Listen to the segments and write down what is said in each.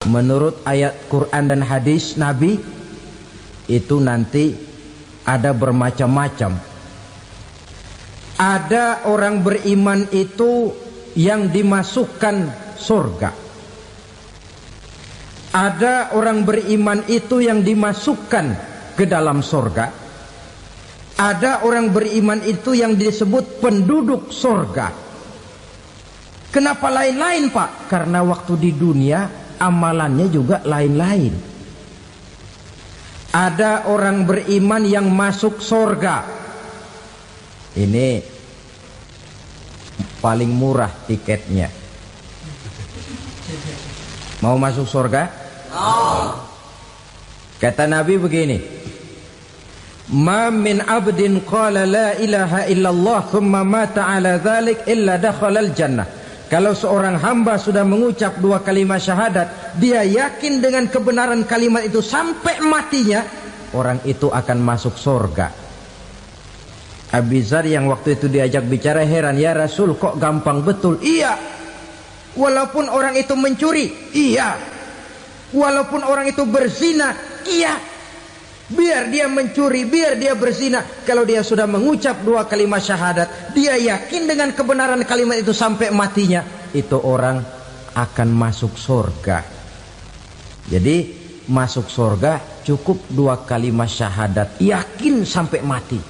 menurut ayat Quran dan hadis Nabi itu nanti ada bermacam-macam. Ada orang beriman itu yang dimasukkan surga. Ada orang beriman itu yang dimasukkan ke dalam surga. Ada orang beriman itu yang disebut penduduk surga. Kenapa lain-lain, Pak? Karena waktu di dunia amalannya juga lain-lain. Ada orang beriman yang masuk surga. Ini paling murah tiketnya. Mau masuk surga? Kata Nabi begini, ma min abdin qala la ilaha illallah thumma mata ala dhalik illa dakhalal jannah. Kalau seorang hamba sudah mengucap dua kalimat syahadat, dia yakin dengan kebenaran kalimat itu sampai matinya, orang itu akan masuk surga. Abi Dzar yang waktu itu diajak bicara heran, ya Rasul kok gampang betul? Iya. Walaupun orang itu mencuri, iya. Walaupun orang itu berzina, iya. Biar dia mencuri, biar dia berzina, kalau dia sudah mengucap dua kalimat syahadat, dia yakin dengan kebenaran kalimat itu sampai matinya, itu orang akan masuk surga. Jadi masuk surga cukup dua kalimat syahadat, yakin sampai mati,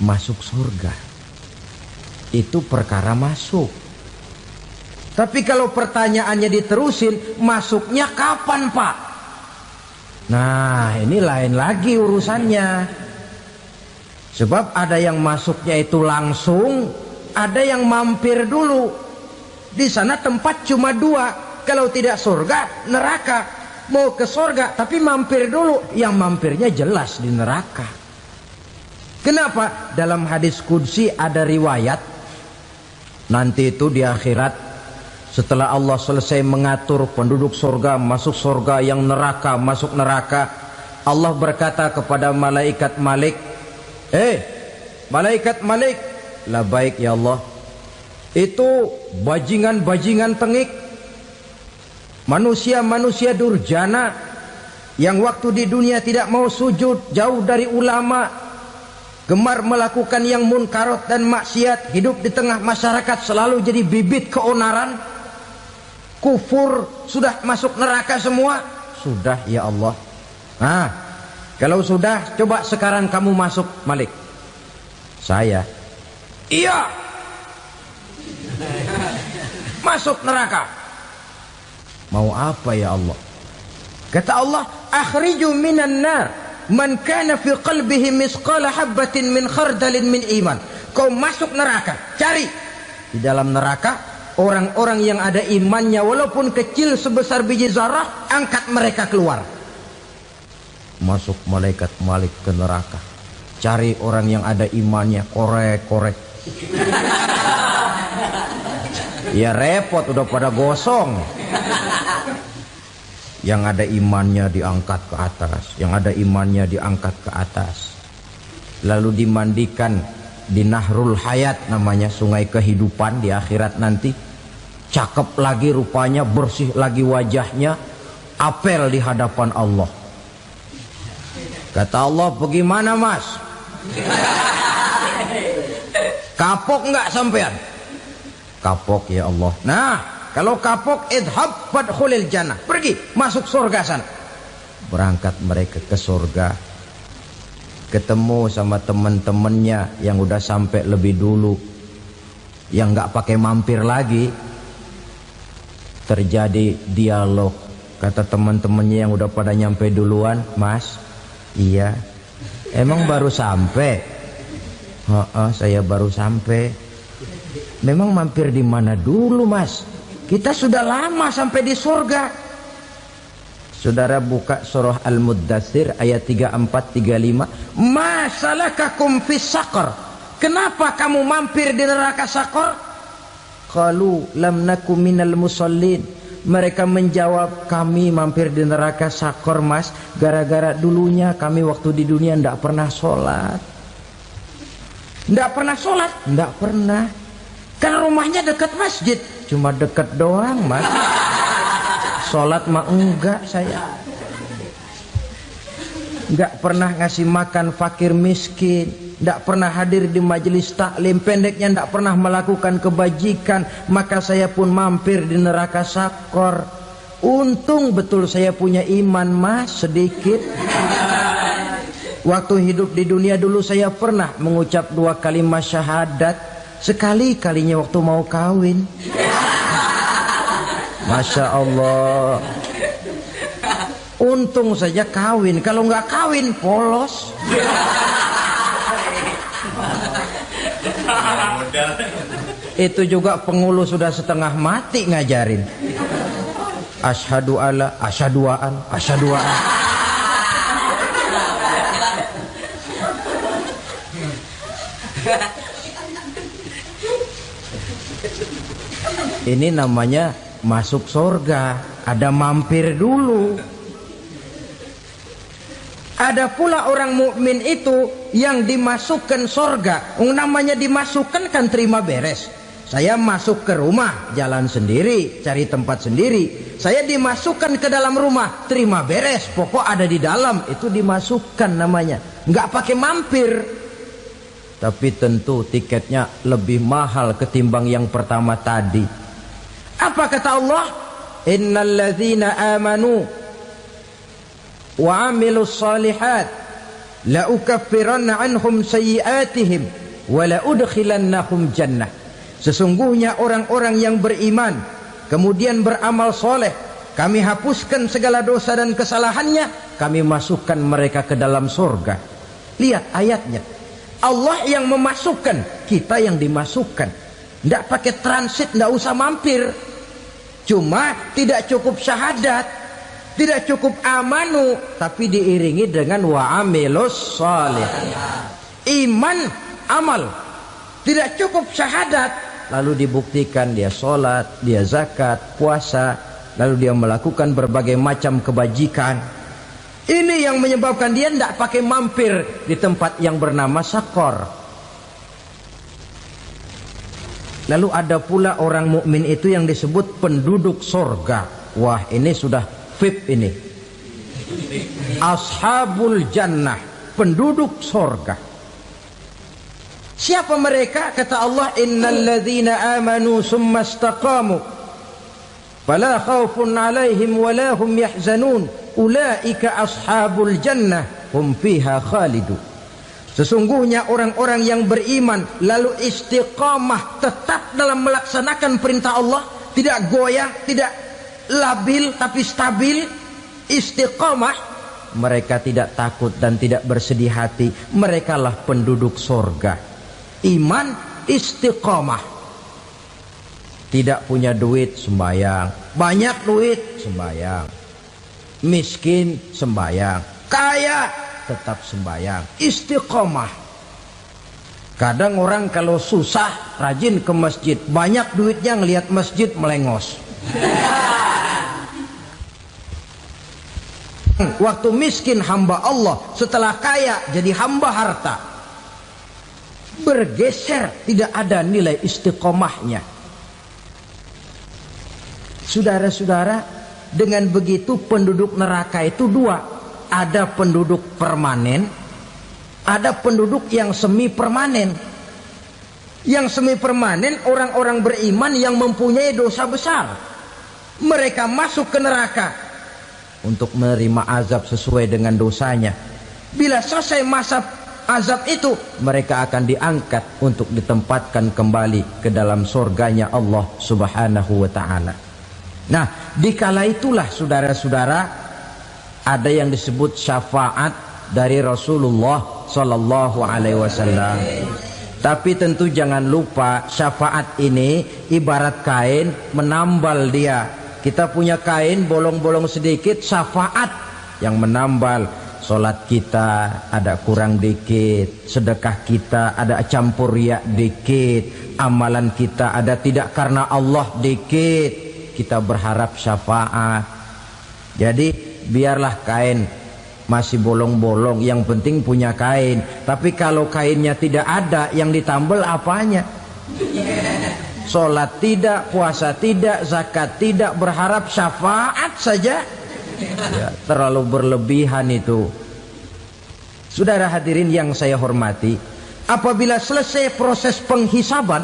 masuk surga. Itu perkara masuk. Tapi kalau pertanyaannya diterusin, masuknya kapan, Pak? Nah, ini lain lagi urusannya. Sebab ada yang masuknya itu langsung, ada yang mampir dulu. Di sana tempat cuma dua, kalau tidak surga, neraka. Mau ke surga tapi mampir dulu, yang mampirnya jelas di neraka. Kenapa? Dalam hadis qudsi ada riwayat, nanti itu di akhirat, setelah Allah selesai mengatur penduduk surga masuk surga, yang neraka masuk neraka, Allah berkata kepada malaikat Malik, malaikat Malik, labaik ya Allah. Itu bajingan-bajingan tengik, manusia-manusia durjana yang waktu di dunia tidak mau sujud, jauh dari ulama, gemar melakukan yang munkarat dan maksiat, hidup di tengah masyarakat selalu jadi bibit keonaran, kufur, sudah masuk neraka semua. Sudah ya Allah. Nah, kalau sudah, coba sekarang kamu masuk, Malik. Saya, iya, masuk neraka. Mau apa ya Allah? Kata Allah, akhriju minan nar man kana fi qalbihi misqala habatin min khardalin min iman. Kau masuk neraka, cari di dalam neraka orang-orang yang ada imannya walaupun kecil sebesar biji zarah, angkat mereka keluar. Masuk malaikat Malik ke neraka, cari orang yang ada imannya, korek-korek. Ya repot, udah pada gosong. Yang ada imannya diangkat ke atas, yang ada imannya diangkat ke atas, lalu dimandikan di Nahrul Hayat, namanya sungai kehidupan di akhirat nanti. Cakep lagi rupanya, bersih lagi wajahnya, apel di hadapan Allah. Kata Allah, bagaimana mas? Kapok nggak sampean? Kapok ya Allah. Nah, kalau kapok, idhab fadkhulil jannah, pergi masuk surga sana. Berangkat mereka ke surga, ketemu sama teman-temannya yang udah sampai lebih dulu, yang nggak pakai mampir lagi. Terjadi dialog. Kata teman-temannya yang udah pada nyampe duluan, mas, iya, emang baru sampai? Saya baru sampai. Memang mampir di mana dulu mas? Kita sudah lama sampai di surga. Saudara buka surah Al-Muddatsir ayat 34-35. Ma salakakum fis saqar? Kenapa kamu mampir di neraka Saqar? Qalu lam nakum minal musallin. Mereka menjawab, kami mampir di neraka Saqar mas, gara-gara dulunya kami waktu di dunia ndak pernah sholat. Ndak pernah sholat? Ndak pernah. Kan rumahnya dekat masjid. Cuma dekat doang mas. Sholat mah enggak saya. Enggak pernah ngasih makan fakir miskin, enggak pernah hadir di majelis taklim, pendeknya enggak pernah melakukan kebajikan, maka saya pun mampir di neraka sakor. Untung betul saya punya iman mas sedikit. Waktu hidup di dunia dulu saya pernah mengucap 2 kalimat syahadat, sekali-kalinya waktu mau kawin. Masya Allah. Untung saja kawin, kalau nggak kawin polos. Itu juga pengulu sudah setengah mati ngajarin. Asyhadu alla, asyaduaan, asyaduaan. Ini namanya masuk surga, ada mampir dulu. Ada pula orang mukmin itu yang dimasukkan surga. Namanya dimasukkan kan terima beres. Saya masuk ke rumah, jalan sendiri, cari tempat sendiri. Saya dimasukkan ke dalam rumah, terima beres, pokok ada di dalam, itu dimasukkan namanya. Nggak pakai mampir. Tapi tentu tiketnya lebih mahal ketimbang yang pertama tadi. Apa kata Allah? Innal ladzina amanu wa amilus salihat la ukaffiranna anhum sayyi'atihim wa la udkhilannahum jannah. Sesungguhnya orang-orang yang beriman kemudian beramal soleh, kami hapuskan segala dosa dan kesalahannya, kami masukkan mereka ke dalam surga. Lihat ayatnya, Allah yang memasukkan, kita yang dimasukkan. Tidak pakai transit, tidak usah mampir. Cuma tidak cukup syahadat, tidak cukup amanu, tapi diiringi dengan wa'amilus salih. Iman, amal. Tidak cukup syahadat, lalu dibuktikan dia sholat, dia zakat, puasa, lalu dia melakukan berbagai macam kebajikan. Ini yang menyebabkan dia tidak pakai mampir di tempat yang bernama sakor. Lalu ada pula orang mukmin itu yang disebut penduduk sorga. Wah, ini sudah VIP ini. Ashabul jannah, penduduk sorga. Siapa mereka? Kata Allah, innal ladzina amanu summa istaqamu fala khaufun alaihim wala hum yahzanun ulaika ashabul jannah hum fiha khalidun. Sesungguhnya orang-orang yang beriman lalu istiqamah, tetap dalam melaksanakan perintah Allah, tidak goyah, tidak labil tapi stabil, istiqamah, mereka tidak takut dan tidak bersedih hati. Merekalah penduduk surga. Iman, istiqamah. Tidak punya duit, sembahyang. Banyak duit, sembahyang. Miskin, sembahyang. Kaya, tetap sembahyang. Istiqamah. Kadang orang kalau susah rajin ke masjid, banyak duitnya ngelihat masjid melengos. Waktu miskin hamba Allah, setelah kaya jadi hamba harta. Bergeser, tidak ada nilai istiqomahnya. Saudara-saudara, dengan begitu penduduk neraka itu dua. Ada penduduk permanen, ada penduduk yang semi permanen. Yang semi permanen orang-orang beriman yang mempunyai dosa besar. Mereka masuk ke neraka untuk menerima azab sesuai dengan dosanya. Bila selesai masa azab itu, mereka akan diangkat untuk ditempatkan kembali ke dalam surganya Allah Subhanahu wa ta'ala. Nah, dikala itulah saudara-saudara, ada yang disebut syafaat dari Rasulullah Sallallahu Alaihi Wasallam. Tapi tentu jangan lupa, syafaat ini ibarat kain menambal dia. Kita punya kain bolong-bolong sedikit, syafaat yang menambal. Solat kita ada kurang dikit, sedekah kita ada campur riak dikit, amalan kita ada tidak karena Allah dikit. Kita berharap syafaat. Jadi biarlah kain masih bolong-bolong, yang penting punya kain. Tapi kalau kainnya tidak ada, yang ditambal apanya? Sholat tidak, puasa tidak, zakat tidak, berharap syafaat syafaat saja. Ya, terlalu berlebihan itu. Saudara hadirin yang saya hormati, apabila selesai proses penghisaban,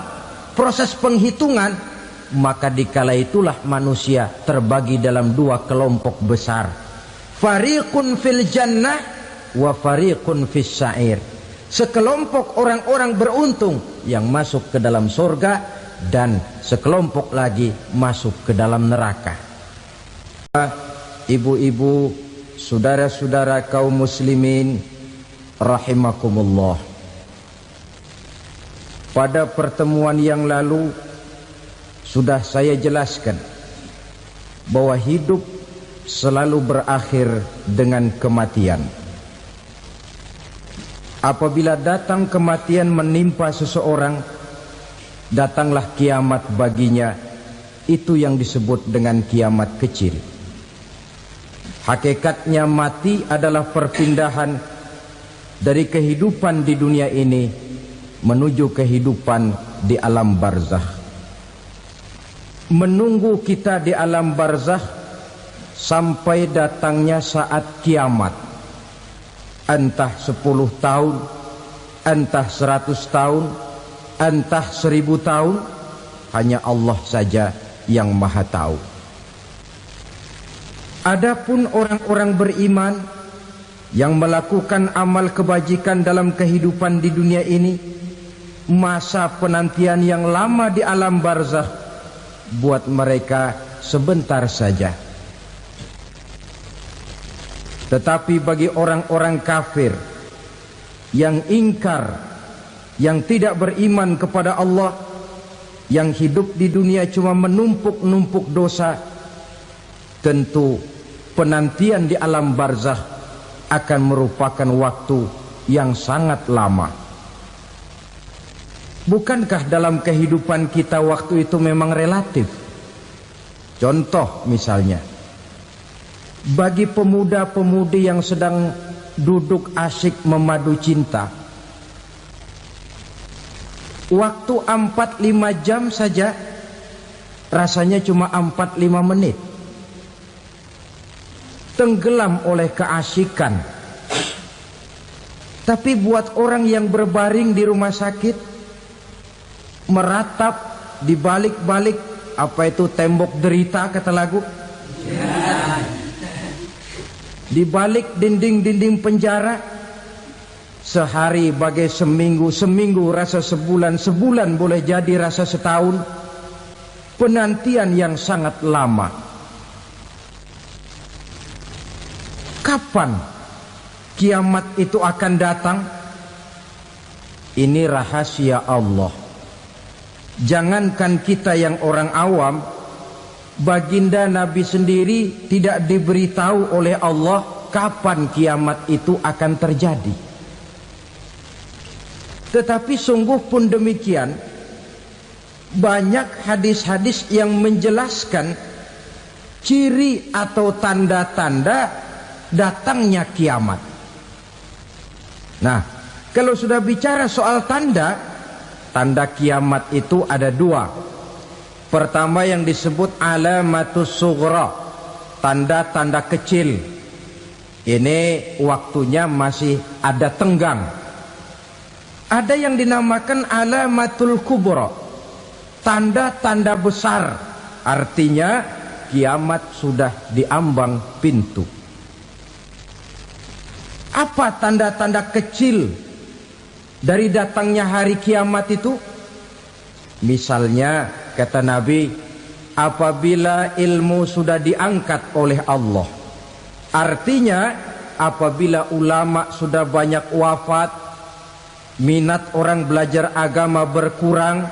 proses penghitungan, maka dikala itulah manusia terbagi dalam dua kelompok besar. Fariqun fil jannah wa fariqun fis sa'ir. Sekelompok orang-orang beruntung yang masuk ke dalam surga, dan sekelompok lagi masuk ke dalam neraka. Ibu-ibu, saudara-saudara kaum muslimin rahimakumullah. Pada pertemuan yang lalu sudah saya jelaskan bahwa hidup selalu berakhir dengan kematian. Apabila datang kematian menimpa seseorang, datanglah kiamat baginya. Itu yang disebut dengan kiamat kecil. Hakikatnya mati adalah perpindahan dari kehidupan di dunia ini menuju kehidupan di alam barzakh. Menunggu kita di alam barzakh sampai datangnya saat kiamat. Entah 10 tahun, entah 100 tahun, entah 1000 tahun, hanya Allah saja yang maha tahu. Adapun orang-orang beriman yang melakukan amal kebajikan dalam kehidupan di dunia ini, masa penantian yang lama di alam barzakh buat mereka sebentar saja. Tetapi bagi orang-orang kafir yang ingkar, yang tidak beriman kepada Allah, yang hidup di dunia cuma menumpuk-numpuk dosa, tentu penantian di alam barzakh akan merupakan waktu yang sangat lama. Bukankah dalam kehidupan kita waktu itu memang relatif? Contoh misalnya, bagi pemuda-pemudi yang sedang duduk asyik memadu cinta, waktu 4-5 jam saja rasanya cuma 4-5 menit. Tenggelam oleh keasikan. Tapi buat orang yang berbaring di rumah sakit, meratap di balik-balik apa itu tembok derita kata lagu, di balik dinding-dinding penjara, sehari bagai seminggu, seminggu rasa sebulan, sebulan boleh jadi rasa setahun. Penantian yang sangat lama. Kapan kiamat itu akan datang? Ini rahasia Allah. Jangankan kita yang orang awam, baginda Nabi sendiri tidak diberitahu oleh Allah kapan kiamat itu akan terjadi. Tetapi sungguh pun demikian, banyak hadis-hadis yang menjelaskan ciri atau tanda-tanda datangnya kiamat. Nah, kalau sudah bicara soal tanda, tanda kiamat itu ada dua. Pertama yang disebut alamatus sughra, tanda-tanda kecil. Ini waktunya masih ada tenggang. Ada yang dinamakan alamatul kubra, tanda-tanda besar. Artinya kiamat sudah diambang pintu. Apa tanda-tanda kecil dari datangnya hari kiamat itu? Misalnya kata Nabi, apabila ilmu sudah diangkat oleh Allah. Artinya apabila ulama sudah banyak wafat, minat orang belajar agama berkurang,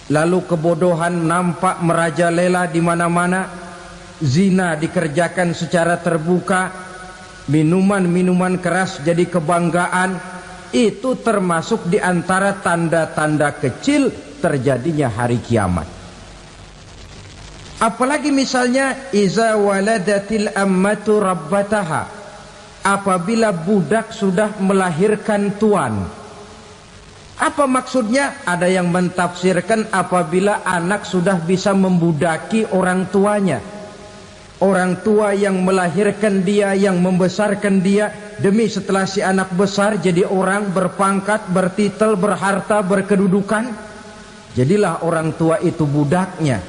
lalu kebodohan nampak merajalela di mana-mana, zina dikerjakan secara terbuka, minuman-minuman keras jadi kebanggaan, itu termasuk di antara tanda-tanda kecil terjadinya hari kiamat. Apalagi misalnya iza waladatil ammatu rabbataha, apabila budak sudah melahirkan tuan. Apa maksudnya? Ada yang mentafsirkan apabila anak sudah bisa membudaki orang tuanya. Orang tua yang melahirkan dia, yang membesarkan dia, demi setelah si anak besar jadi orang berpangkat, bertitel, berharta, berkedudukan, jadilah orang tua itu budaknya.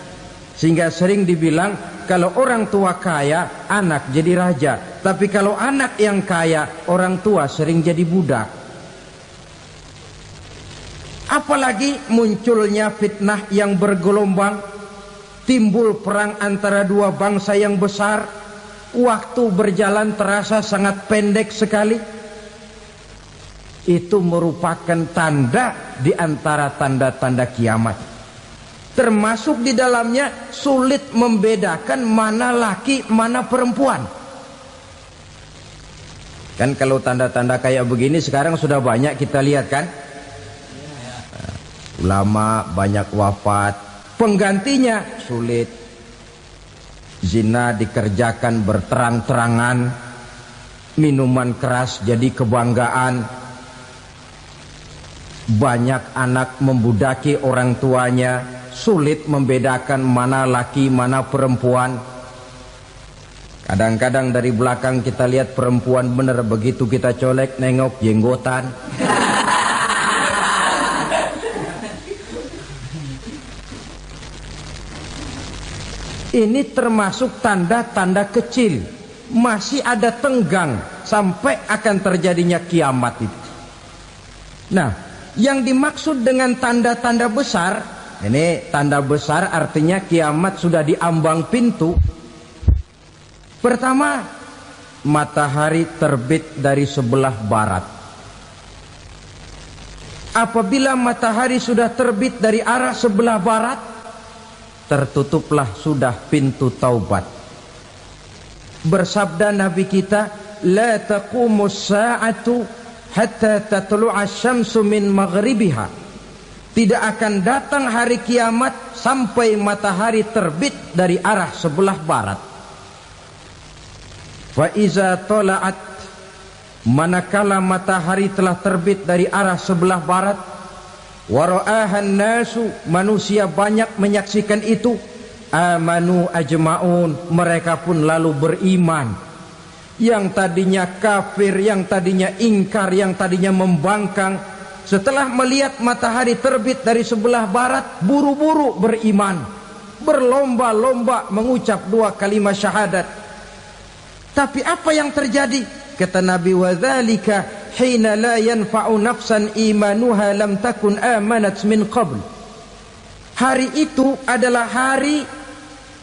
Sehingga sering dibilang kalau orang tua kaya, anak jadi raja. Tapi kalau anak yang kaya, orang tua sering jadi budak. Apalagi munculnya fitnah yang bergelombang, timbul perang antara dua bangsa yang besar, waktu berjalan terasa sangat pendek sekali. Itu merupakan tanda di antara tanda-tanda kiamat. Termasuk di dalamnya sulit membedakan mana laki, mana perempuan. Kan kalau tanda-tanda kayak begini sekarang sudah banyak kita lihat kan. Ulama banyak wafat, penggantinya sulit. Zina dikerjakan berterang-terangan, minuman keras jadi kebanggaan, banyak anak membudaki orang tuanya, sulit membedakan mana laki mana perempuan. Kadang-kadang dari belakang kita lihat perempuan bener, begitu kita colek nengok jenggotan. Ini termasuk tanda-tanda kecil, masih ada tenggang sampai akan terjadinya kiamat itu. Nah, yang dimaksud dengan tanda-tanda besar, ini tanda besar artinya kiamat sudah diambang pintu. Pertama, matahari terbit dari sebelah barat. Apabila matahari sudah terbit dari arah sebelah barat, tertutuplah sudah pintu taubat. Bersabda Nabi kita, la taqumus sa'atu hatta tatlu'a syamsu min maghribiha. Tidak akan datang hari kiamat sampai matahari terbit dari arah sebelah barat. Fa iza tala'at, manakala matahari telah terbit dari arah sebelah barat, wara'ahan nasu, manusia banyak menyaksikan itu, amanu ajma'un, mereka pun lalu beriman. Yang tadinya kafir, yang tadinya ingkar, yang tadinya membangkang, setelah melihat matahari terbit dari sebelah barat, buru-buru beriman, berlomba-lomba mengucap dua kalimat syahadat. Tapi apa yang terjadi? Kata Nabi, wadzalika hina la yanfa'u nafsan imanuha lam takun amanat min qabl. Hari itu adalah hari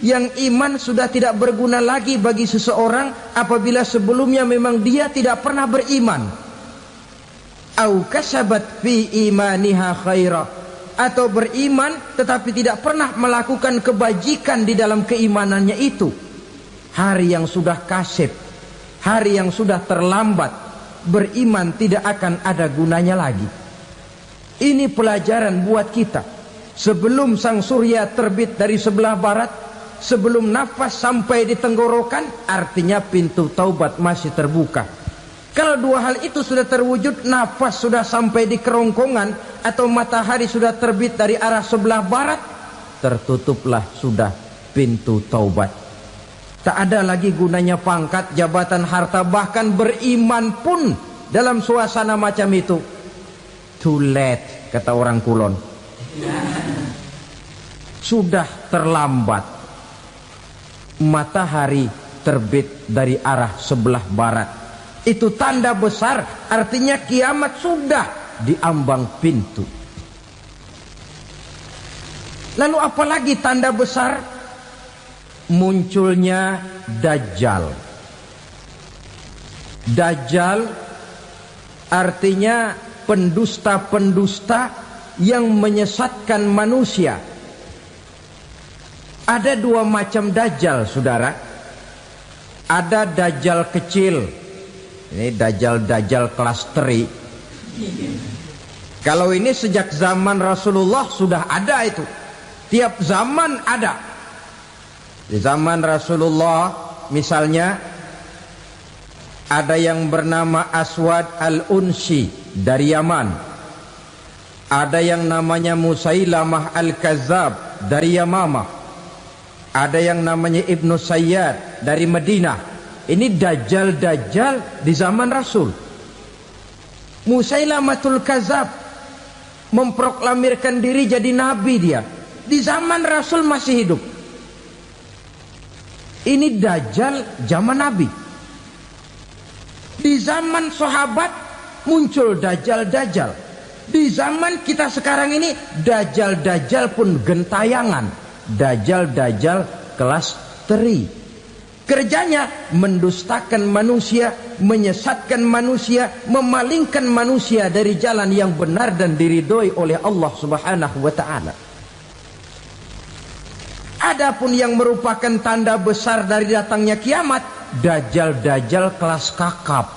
yang iman sudah tidak berguna lagi bagi seseorang apabila sebelumnya memang dia tidak pernah beriman. Au kasabat fi imaniha khaira, atau beriman tetapi tidak pernah melakukan kebajikan di dalam keimanannya itu. Hari yang sudah kasib, hari yang sudah terlambat, beriman tidak akan ada gunanya lagi. Ini pelajaran buat kita. Sebelum sang surya terbit dari sebelah barat, sebelum nafas sampai di tenggorokan, artinya pintu taubat masih terbuka. Kalau dua hal itu sudah terwujud, nafas sudah sampai di kerongkongan atau matahari sudah terbit dari arah sebelah barat, tertutuplah sudah pintu taubat. Tak ada lagi gunanya pangkat, jabatan, harta, bahkan beriman pun dalam suasana macam itu. Too late, kata orang Kulon. Sudah terlambat. Matahari terbit dari arah sebelah barat. Itu tanda besar, artinya kiamat sudah diambang pintu. Lalu apalagi tanda besar? Munculnya Dajjal. Dajjal artinya pendusta-pendusta yang menyesatkan manusia. Ada dua macam Dajjal, saudara. Ada Dajjal kecil. Ini Dajjal kelas teri. Kalau ini sejak zaman Rasulullah sudah ada itu. Tiap zaman ada. Di zaman Rasulullah misalnya ada yang bernama Aswad al-Unsi dari Yaman. Ada yang namanya Musailamah al-Kazzab dari Yamamah. Ada yang namanya Ibnu Sayyad dari Madinah. Ini dajjal-dajjal di zaman Rasul. Musailamatul Kazab memproklamirkan diri jadi nabi dia. Di zaman Rasul masih hidup. Ini dajjal zaman Nabi. Di zaman sahabat muncul dajjal-dajjal. Di zaman kita sekarang ini dajjal-dajjal pun gentayangan. Dajjal-dajjal kelas teri. Kerjanya mendustakan manusia, menyesatkan manusia, memalingkan manusia dari jalan yang benar dan diridhoi oleh Allah Subhanahu wa taala. Adapun yang merupakan tanda besar dari datangnya kiamat, dajjal-dajjal kelas kakap.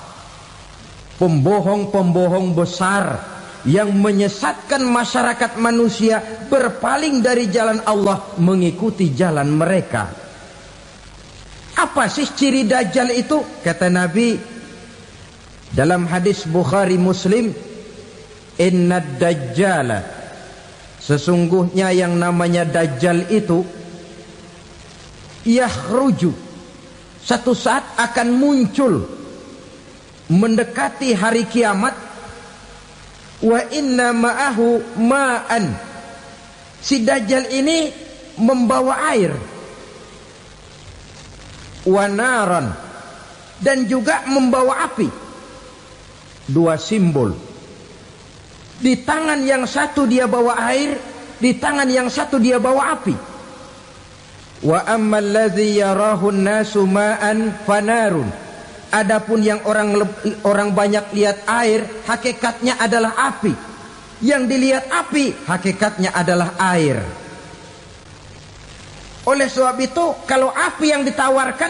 Pembohong-pembohong besar yang menyesatkan masyarakat manusia berpaling dari jalan Allah mengikuti jalan mereka. Apa sih ciri dajjal itu? Kata Nabi dalam hadis Bukhari Muslim, "Inna dajjala", sesungguhnya yang namanya dajjal itu yakhruju, satu saat akan muncul mendekati hari kiamat. Wa inna ma'ahu ma'an, si dajjal ini membawa air. Wa naran, dan juga membawa api. Dua simbol. Di tangan yang satu dia bawa air, di tangan yang satu dia bawa api. Wa ammal ladzi yarahu an-nasu ma'an fanarun, adapun yang orang banyak lihat air, hakikatnya adalah api. Yang dilihat api, hakikatnya adalah air. Oleh sebab itu, kalau api yang ditawarkan,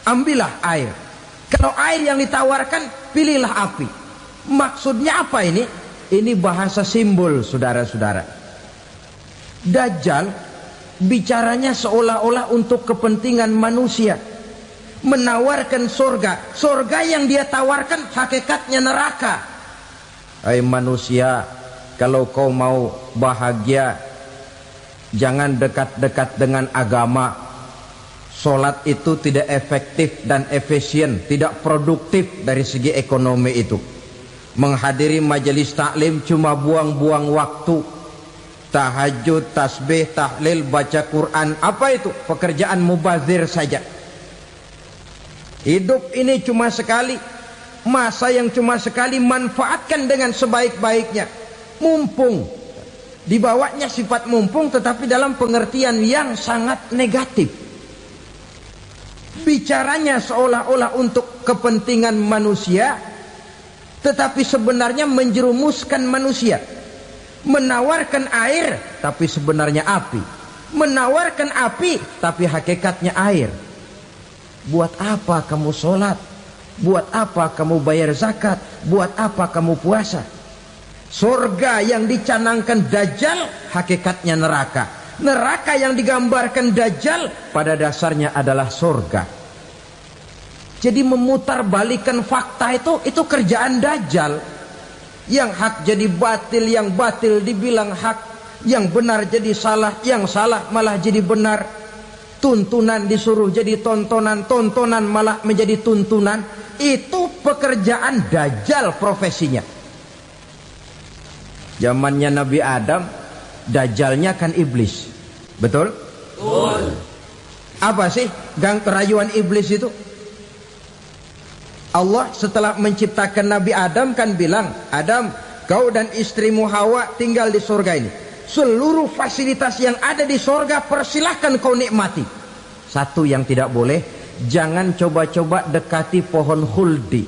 ambillah air. Kalau air yang ditawarkan, pilihlah api. Maksudnya apa ini? Ini bahasa simbol, saudara-saudara. Dajjal bicaranya seolah-olah untuk kepentingan manusia, menawarkan surga. Surga yang dia tawarkan hakikatnya neraka. Hai manusia, kalau kau mau bahagia, jangan dekat-dekat dengan agama. Solat itu tidak efektif dan efisien, tidak produktif dari segi ekonomi itu. Menghadiri majelis taklim cuma buang-buang waktu. Tahajud, tasbih, tahlil, baca Quran, apa itu? Pekerjaan mubazir saja. Hidup ini cuma sekali, masa yang cuma sekali, manfaatkan dengan sebaik-baiknya. Mumpung, dibawanya sifat mumpung, tetapi dalam pengertian yang sangat negatif. Bicaranya seolah-olah untuk kepentingan manusia, tetapi sebenarnya menjerumuskan manusia. Menawarkan air, tapi sebenarnya api. Menawarkan api, tapi hakikatnya air. Buat apa kamu sholat? Buat apa kamu bayar zakat? Buat apa kamu puasa? Surga yang dicanangkan dajjal, hakikatnya neraka. Neraka yang digambarkan dajjal, pada dasarnya adalah surga. Jadi memutarbalikan fakta itu kerjaan dajjal. Yang hak jadi batil, yang batil dibilang hak, yang benar jadi salah, yang salah malah jadi benar. Tuntunan disuruh jadi tontonan, tontonan malah menjadi tuntunan. Itu pekerjaan dajjal profesinya. Zamannya Nabi Adam, dajjalnya kan iblis. Betul? Betul. Apa sih gang kerayuan iblis itu? Allah setelah menciptakan Nabi Adam kan bilang, Adam, kau dan istrimu Hawa tinggal di surga ini. Seluruh fasilitas yang ada di surga persilahkan kau nikmati. Satu yang tidak boleh, jangan coba-coba dekati pohon khuldi.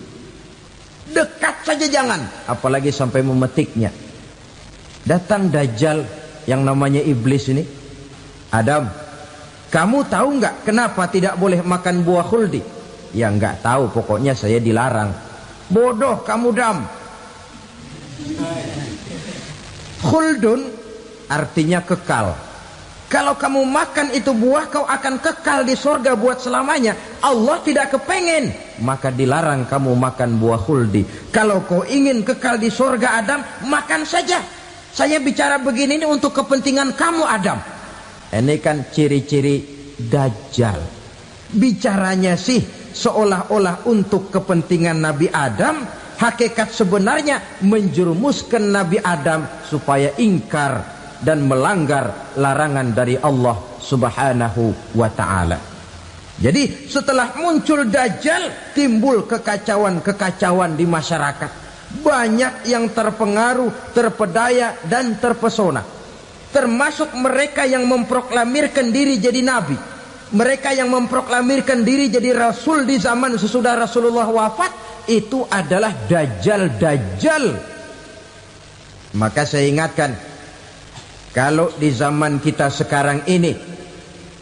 Dekat saja jangan, apalagi sampai memetiknya. Datang dajjal yang namanya iblis ini. Adam, kamu tahu nggak kenapa tidak boleh makan buah khuldi? Ya nggak tahu, pokoknya saya dilarang. Bodoh kamu Dam. Khuldun artinya kekal. Kalau kamu makan itu buah, kau akan kekal di surga buat selamanya. Allah tidak kepengen, maka dilarang kamu makan buah khuldi. Kalau kau ingin kekal di surga Adam, makan saja. Saya bicara begini ini untuk kepentingan kamu Adam. Ini kan ciri-ciri Dajjal. Bicaranya sih seolah-olah untuk kepentingan Nabi Adam, hakikat sebenarnya menjerumuskan Nabi Adam supaya ingkar dan melanggar larangan dari Allah Subhanahu wa ta'ala. Jadi setelah muncul Dajjal, timbul kekacauan-kekacauan di masyarakat. Banyak yang terpengaruh, terpedaya dan terpesona. Termasuk mereka yang memproklamirkan diri jadi nabi, mereka yang memproklamirkan diri jadi rasul di zaman sesudah Rasulullah wafat. Itu adalah Dajjal. Maka saya ingatkan, kalau di zaman kita sekarang ini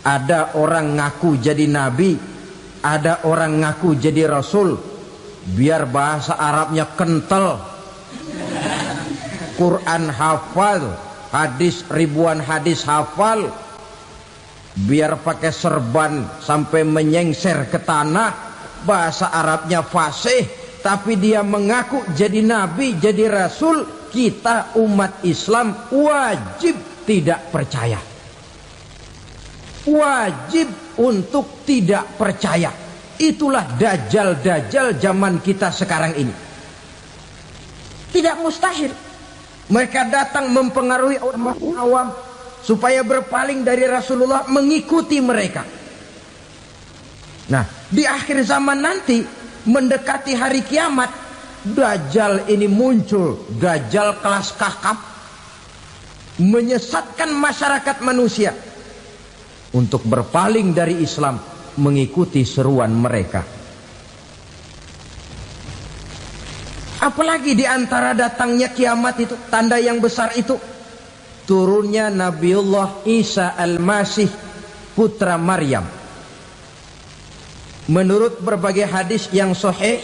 ada orang ngaku jadi nabi, ada orang ngaku jadi rasul, biar bahasa Arabnya kental, Quran hafal, hadis ribuan hadis hafal, biar pakai serban sampai menyengser ke tanah, bahasa Arabnya fasih, tapi dia mengaku jadi nabi, jadi rasul, kita umat Islam wajib tidak percaya. Wajib untuk tidak percaya. Itulah dajjal-dajjal zaman kita sekarang ini. Tidak mustahil mereka datang mempengaruhi orang awam supaya berpaling dari Rasulullah, mengikuti mereka. Nah, di akhir zaman nanti, mendekati hari kiamat, dajjal ini muncul. Dajjal kelas kakap, menyesatkan masyarakat manusia untuk berpaling dari Islam, mengikuti seruan mereka. Apalagi di antara datangnya kiamat itu, tanda yang besar itu, turunnya Nabiullah Isa Al-Masih, putra Maryam. Menurut berbagai hadis yang sahih,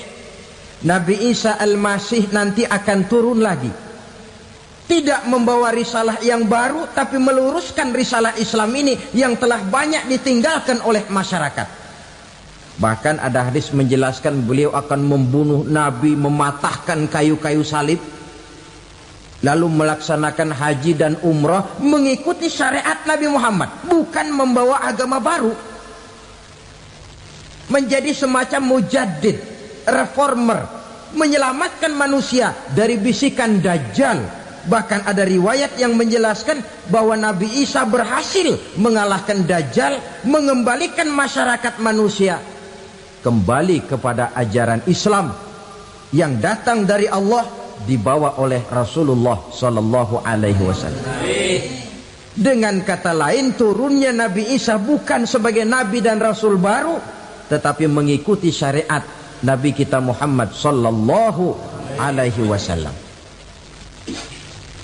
Nabi Isa Al-Masih nanti akan turun lagi. Tidak membawa risalah yang baru, tapi meluruskan risalah Islam ini yang telah banyak ditinggalkan oleh masyarakat. Bahkan ada hadis menjelaskan beliau akan membunuh Nabi, mematahkan kayu-kayu salib, lalu melaksanakan haji dan umrah mengikuti syariat Nabi Muhammad, bukan membawa agama baru. Menjadi semacam mujaddid, reformer, menyelamatkan manusia dari bisikan Dajjal. Bahkan ada riwayat yang menjelaskan bahwa Nabi Isa berhasil mengalahkan Dajjal, mengembalikan masyarakat manusia kembali kepada ajaran Islam yang datang dari Allah, dibawa oleh Rasulullah Sallallahu Alaihi Wasallam. Dengan kata lain, turunnya Nabi Isa bukan sebagai Nabi dan Rasul baru, tetapi mengikuti syariat Nabi kita Muhammad Sallallahu Alaihi Wasallam.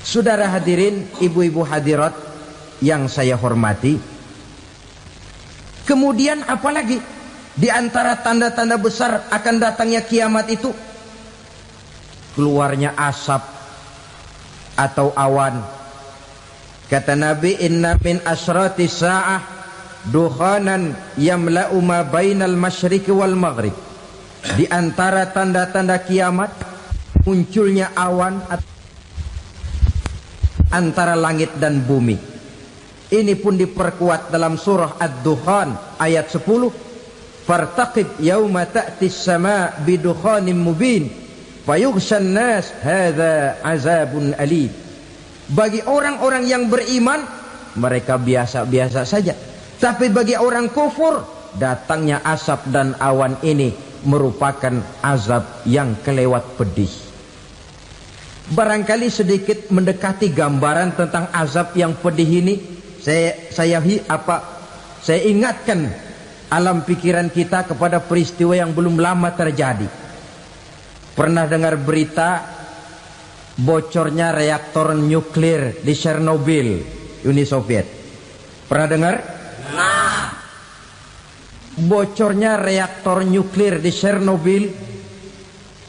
Saudara hadirin, ibu-ibu hadirat yang saya hormati, kemudian apalagi di antara tanda-tanda besar akan datangnya kiamat itu? Keluarnya asap atau awan. Kata Nabi, inna min asyrati sa'ah dukhanan yamla'u ma bainal masyriqi wal maghrib. Di antara tanda-tanda kiamat, munculnya awan antara langit dan bumi. Ini pun diperkuat dalam surah Ad-Dukhan ayat 10. Fartaqib yauma ta'tis sama bidukhanim mubin fayughshan nas hadza azabun alim. Bagi orang-orang yang beriman, mereka biasa-biasa saja. Tapi bagi orang kufur, datangnya asap dan awan ini merupakan azab yang kelewat pedih. Barangkali sedikit mendekati gambaran tentang azab yang pedih ini, saya ingatkan alam pikiran kita kepada peristiwa yang belum lama terjadi. Pernah dengar berita bocornya reaktor nuklir di Chernobyl, Uni Soviet? Pernah dengar? Nah, bocornya reaktor nuklir di Chernobyl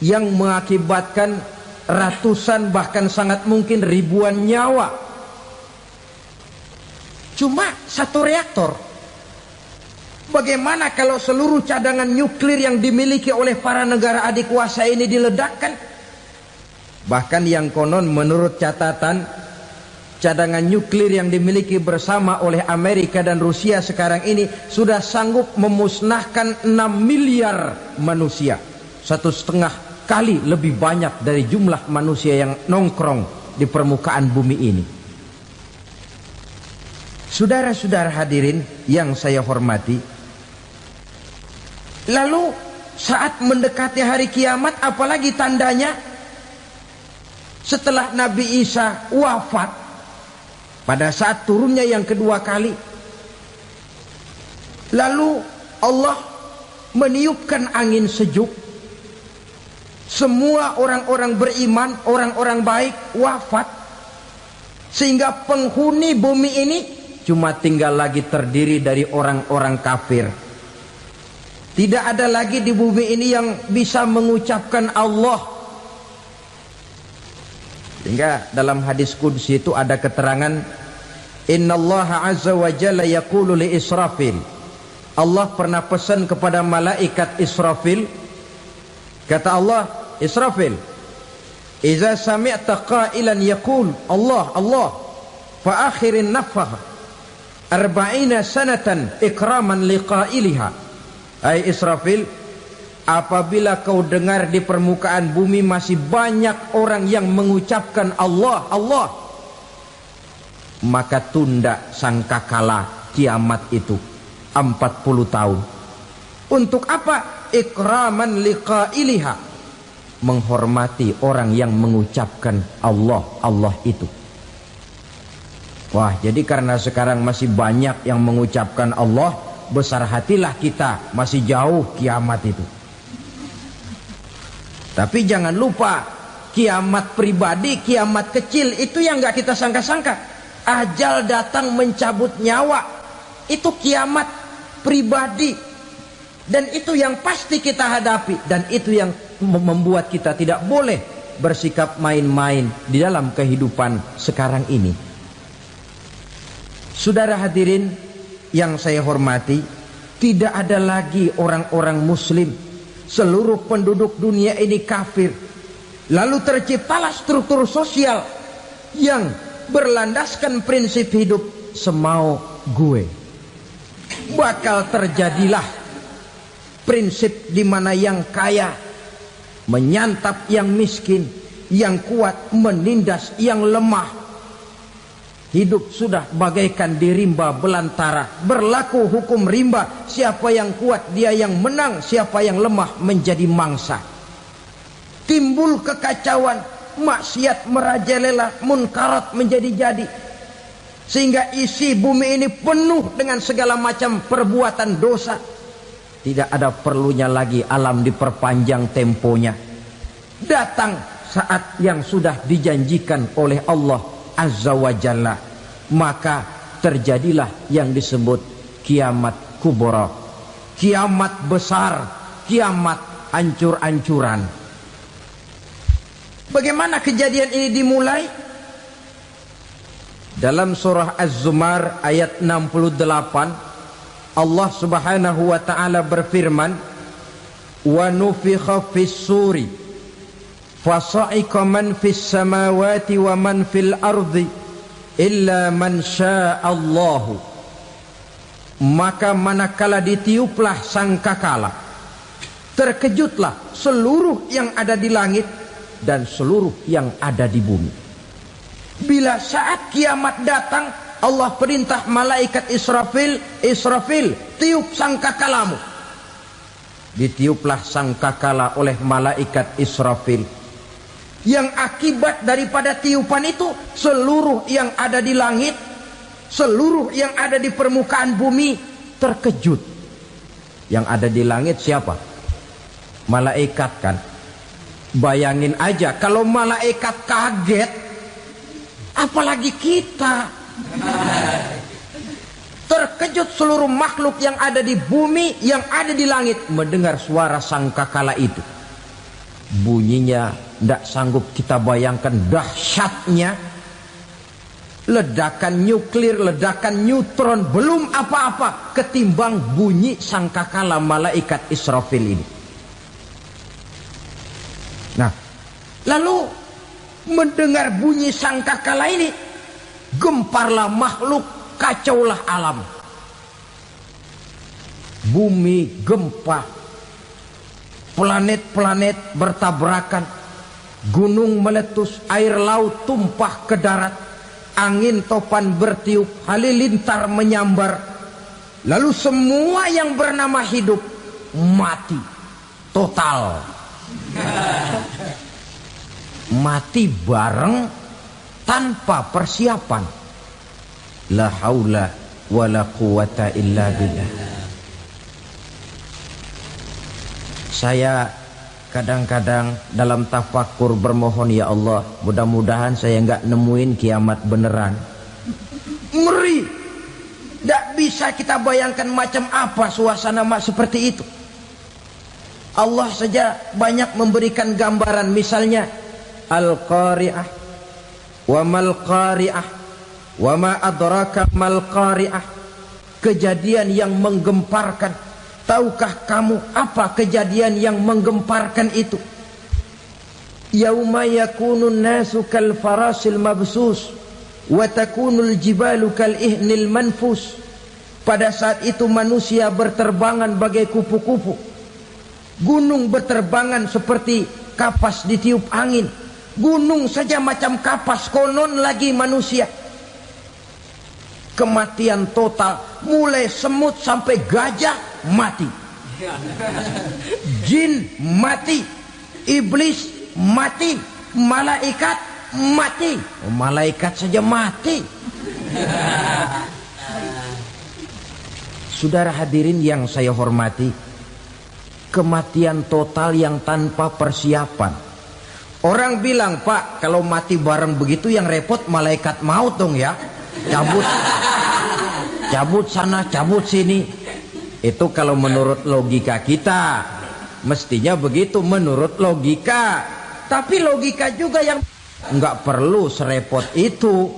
yang mengakibatkan ratusan bahkan sangat mungkin ribuan nyawa. Cuma satu reaktor. Bagaimana kalau seluruh cadangan nuklir yang dimiliki oleh para negara adik kuasa ini diledakkan? Bahkan yang konon menurut catatan cadangan nuklir yang dimiliki bersama oleh Amerika dan Rusia sekarang ini sudah sanggup memusnahkan 6 miliar manusia, 1,5 kali lebih banyak dari jumlah manusia yang nongkrong di permukaan bumi ini. Saudara-saudara hadirin yang saya hormati, lalu saat mendekati hari kiamat, apalagi tandanya setelah Nabi Isa wafat, pada saat turunnya yang kedua kali, lalu Allah meniupkan angin sejuk, semua orang-orang beriman, orang-orang baik wafat, sehingga penghuni bumi ini cuma tinggal lagi terdiri dari orang-orang kafir. Tidak ada lagi di bumi ini yang bisa mengucapkan Allah. Sehingga dalam hadis qudsi itu ada keterangan, innallaha azza wa jalla yaqulu li Israfil. Allah pernah pesan kepada malaikat Israfil, kata Allah, Israfil, idza sami'ta qailan yaqul Allah Allah fa akhirin nafakh 40 sanatan ikraman liqailiha. Hai Israfil, apabila kau dengar di permukaan bumi masih banyak orang yang mengucapkan Allah Allah, maka tunda sangkakala kiamat itu 40 tahun. Untuk apa? Ikraman liqailiha, menghormati orang yang mengucapkan Allah Allah itu. Wah, jadi karena sekarang masih banyak yang mengucapkan Allah, besar hatilah kita, masih jauh kiamat itu. Tapi jangan lupa, kiamat pribadi, kiamat kecil itu yang gak kita sangka-sangka. Ajal datang mencabut nyawa, itu kiamat pribadi, dan itu yang pasti kita hadapi, dan itu yang membuat kita tidak boleh bersikap main-main di dalam kehidupan sekarang ini. Saudara hadirin yang saya hormati, tidak ada lagi orang-orang muslim. Seluruh penduduk dunia ini kafir. Lalu terciptalah struktur sosial yang berlandaskan prinsip hidup semau gue. Bakal terjadilah prinsip di mana yang kaya menyantap yang miskin, yang kuat menindas yang lemah. Hidup sudah bagaikan di rimba belantara, berlaku hukum rimba, siapa yang kuat dia yang menang, siapa yang lemah menjadi mangsa. Timbul kekacauan, maksiat merajalela, munkarat menjadi-jadi, sehingga isi bumi ini penuh dengan segala macam perbuatan dosa. Tidak ada perlunya lagi alam diperpanjang temponya. Datang saat yang sudah dijanjikan oleh Allah Azza wa Jalla, maka terjadilah yang disebut kiamat kubra, kiamat besar, kiamat ancur-ancuran. Bagaimana kejadian ini dimulai? Dalam surah Az-Zumar ayat 68, Allah Subhanahu wa taala berfirman, wa nufikha fis suri fasa'iqa man fis samawati wa man fil ardi illa man sya'allahu. Maka manakala ditiuplah sangkakala, terkejutlah seluruh yang ada di langit dan seluruh yang ada di bumi. Bila saat kiamat datang, Allah perintah malaikat Israfil, Israfil, tiup sangkakalamu. Ditiuplah sangkakala oleh malaikat Israfil. Yang akibat daripada tiupan itu, seluruh yang ada di langit, seluruh yang ada di permukaan bumi terkejut. Yang ada di langit siapa? Malaikat kan. Bayangin aja kalau malaikat kaget, apalagi kita. Terkejut seluruh makhluk yang ada di bumi, yang ada di langit mendengar suara sangkakala itu. Bunyinya tidak sanggup kita bayangkan dahsyatnya. Ledakan nuklir, ledakan neutron, belum apa-apa ketimbang bunyi sangkakala malaikat Israfil ini. Nah, lalu mendengar bunyi sangkakala ini, gemparlah makhluk, kacaulah alam. Bumi gempa, planet-planet bertabrakan, gunung meletus, air laut tumpah ke darat, angin topan bertiup, halilintar menyambar. Lalu semua yang bernama hidup mati total. Mati bareng tanpa persiapan. La haula wala quwata illa billah. Saya kadang-kadang dalam tafakur bermohon, ya Allah, mudah-mudahan saya enggak nemuin kiamat beneran. Ngeri. Tidak bisa kita bayangkan macam apa suasana seperti itu. Allah saja banyak memberikan gambaran, misalnya Al-Qari'ah, wa mal qari'ah, wa ma adraka mal qari'ah. Kejadian yang menggemparkan. Tahukah kamu apa kejadian yang menggemparkan itu? Yauma yakunun nasu kal farasil mabsus wa takunul jibalu kal ihnil manfus. Pada saat itu manusia berterbangan bagai kupu-kupu, gunung berterbangan seperti kapas ditiup angin. Gunung saja macam kapas, konon lagi manusia. Kematian total, mulai semut sampai gajah mati, jin mati, iblis mati, malaikat mati. Malaikat saja mati. Saudara hadirin yang saya hormati, kematian total yang tanpa persiapan. Orang bilang, Pak, kalau mati bareng begitu yang repot malaikat maut dong ya. Cabut sana, cabut sini. Itu kalau menurut logika kita, mestinya begitu menurut logika. Tapi logika juga yang nggak perlu serepot itu.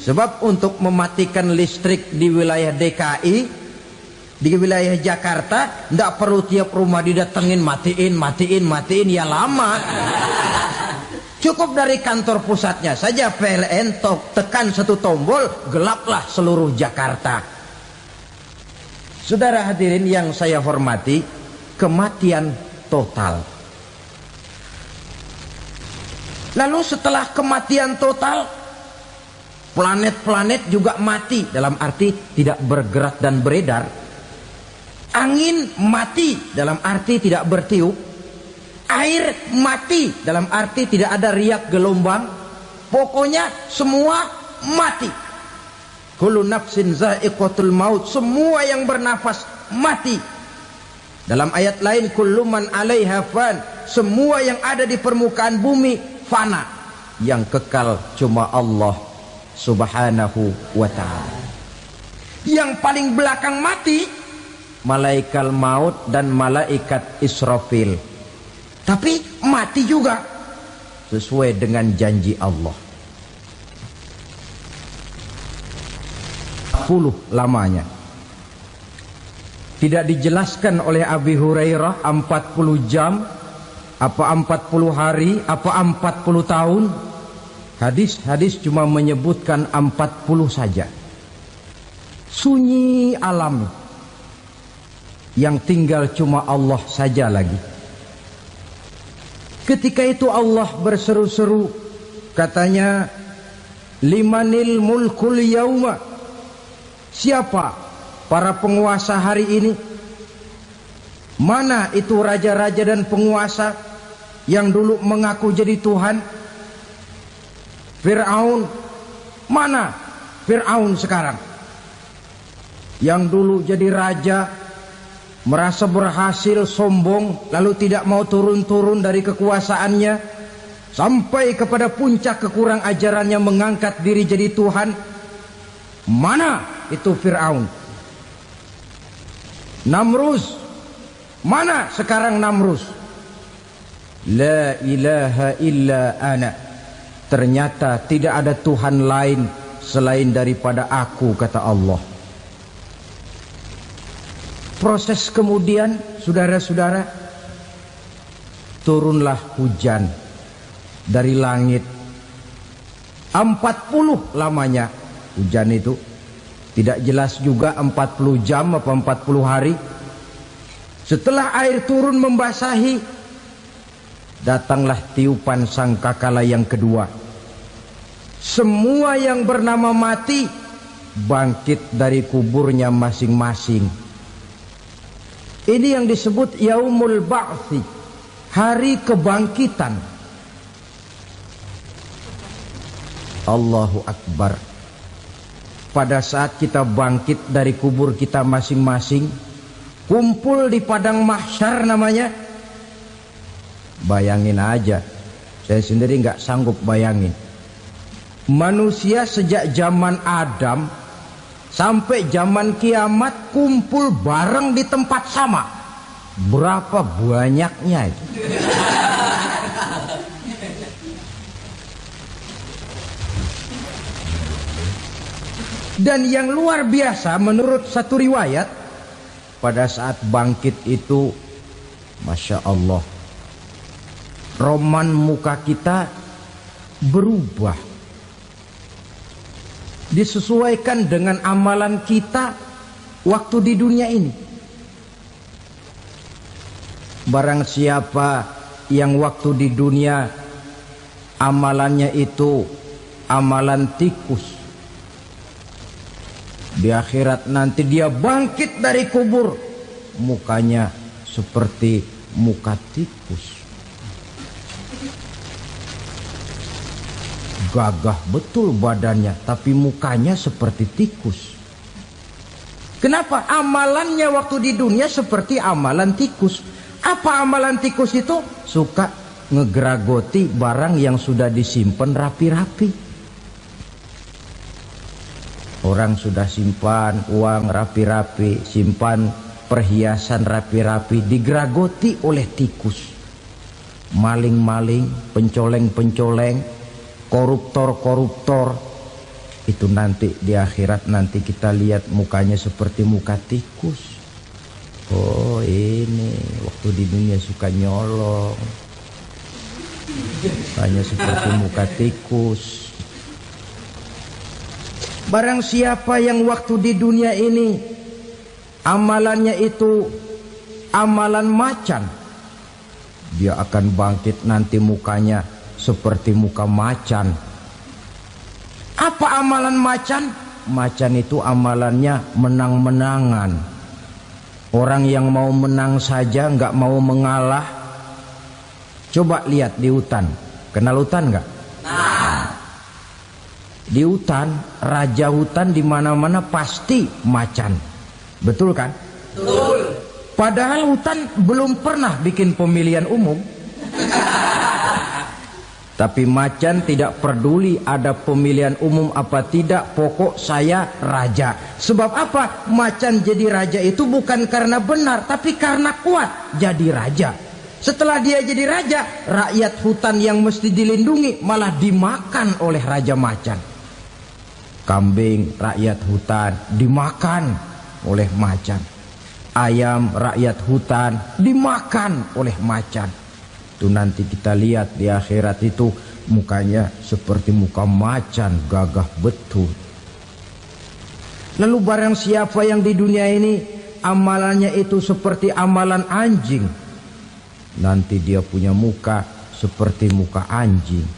Sebab untuk mematikan listrik di wilayah DKI, di wilayah Jakarta, nggak perlu tiap rumah didatengin, matiin, ya lama. Cukup dari kantor pusatnya saja PLN, tekan satu tombol, gelaplah seluruh Jakarta. Saudara hadirin yang saya hormati, kematian total. Lalu setelah kematian total, planet-planet juga mati, dalam arti tidak bergerak dan beredar. Angin mati, dalam arti tidak bertiup. Air mati, dalam arti tidak ada riak gelombang. Pokoknya semua mati. Kullu nafsin za'iqatul maut. Semua yang bernafas mati. Dalam ayat lain, kullu man 'alaiha fan. Semua yang ada di permukaan bumi fana. Yang kekal cuma Allah Subhanahu wa ta'ala. Yang paling belakang mati malaikat maut dan malaikat Israfil. Tapi mati juga sesuai dengan janji Allah. 40 lamanya. Tidak dijelaskan oleh Abi Hurairah 40 jam, apa 40 hari, apa 40 tahun. Hadis-hadis cuma menyebutkan 40 saja. Sunyi alam, yang tinggal cuma Allah saja lagi. Ketika itu Allah berseru-seru, katanya, limanil mulkul yauma. Siapa para penguasa hari ini? Mana itu raja-raja dan penguasa yang dulu mengaku jadi Tuhan? Fir'aun. Mana Fir'aun sekarang? Yang dulu jadi raja, merasa berhasil, sombong, lalu tidak mau turun-turun dari kekuasaannya, sampai kepada puncak kekurang ajarannya mengangkat diri jadi Tuhan. Mana itu Fir'aun? Namrus. Mana sekarang Namrus? La ilaha illa ana. Ternyata tidak ada Tuhan lain selain daripada aku, kata Allah. Proses kemudian, saudara-saudara, turunlah hujan dari langit. 40 lamanya hujan itu. Tidak jelas juga 40 jam apa 40 hari. Setelah air turun membasahi, datanglah tiupan sangkakala yang kedua. Semua yang bernama mati bangkit dari kuburnya masing-masing. Ini yang disebut Yaumul Ba'thi, hari kebangkitan. Allahu Akbar. Pada saat kita bangkit dari kubur kita masing-masing, kumpul di padang mahsyar namanya. Bayangin aja, saya sendiri nggak sanggup bayangin. Manusia sejak zaman Adam sampai zaman kiamat kumpul bareng di tempat sama. Berapa banyaknya itu? Dan yang luar biasa menurut satu riwayat, pada saat bangkit itu, Masya Allah, roman muka kita berubah, disesuaikan dengan amalan kita waktu di dunia ini. Barang siapa yang waktu di dunia amalannya itu amalan tikus, di akhirat nanti dia bangkit dari kubur, mukanya seperti muka tikus. Gagah betul badannya, tapi mukanya seperti tikus. Kenapa? Amalannya waktu di dunia seperti amalan tikus. Apa amalan tikus itu? Suka ngegeragoti barang yang sudah disimpan rapi-rapi. Orang sudah simpan uang rapi-rapi, simpan perhiasan rapi-rapi, digeragoti oleh tikus. Maling-maling, pencoleng-pencoleng, koruptor-koruptor. Itu nanti di akhirat nanti kita lihat mukanya seperti muka tikus. Oh ini waktu di dunia suka nyolong, mukanya seperti muka tikus. Barang siapa yang waktu di dunia ini amalannya itu amalan macan, dia akan bangkit nanti mukanya seperti muka macan. Apa amalan macan? Macan itu amalannya menang-menangan. Orang yang mau menang saja nggak mau mengalah. Coba lihat di hutan, kenal hutan nggak? Di hutan, raja hutan di mana-mana pasti macan. Betul kan? Betul. Padahal hutan belum pernah bikin pemilihan umum. Tapi macan tidak peduli ada pemilihan umum apa tidak, pokok saya raja. Sebab apa? Macan jadi raja itu bukan karena benar, tapi karena kuat jadi raja. Setelah dia jadi raja, rakyat hutan yang mesti dilindungi malah dimakan oleh raja macan. Kambing rakyat hutan dimakan oleh macan. Ayam rakyat hutan dimakan oleh macan. Itu nanti kita lihat di akhirat itu mukanya seperti muka macan, gagah betul. Lalu barang siapa yang di dunia ini amalannya itu seperti amalan anjing, nanti dia punya muka seperti muka anjing.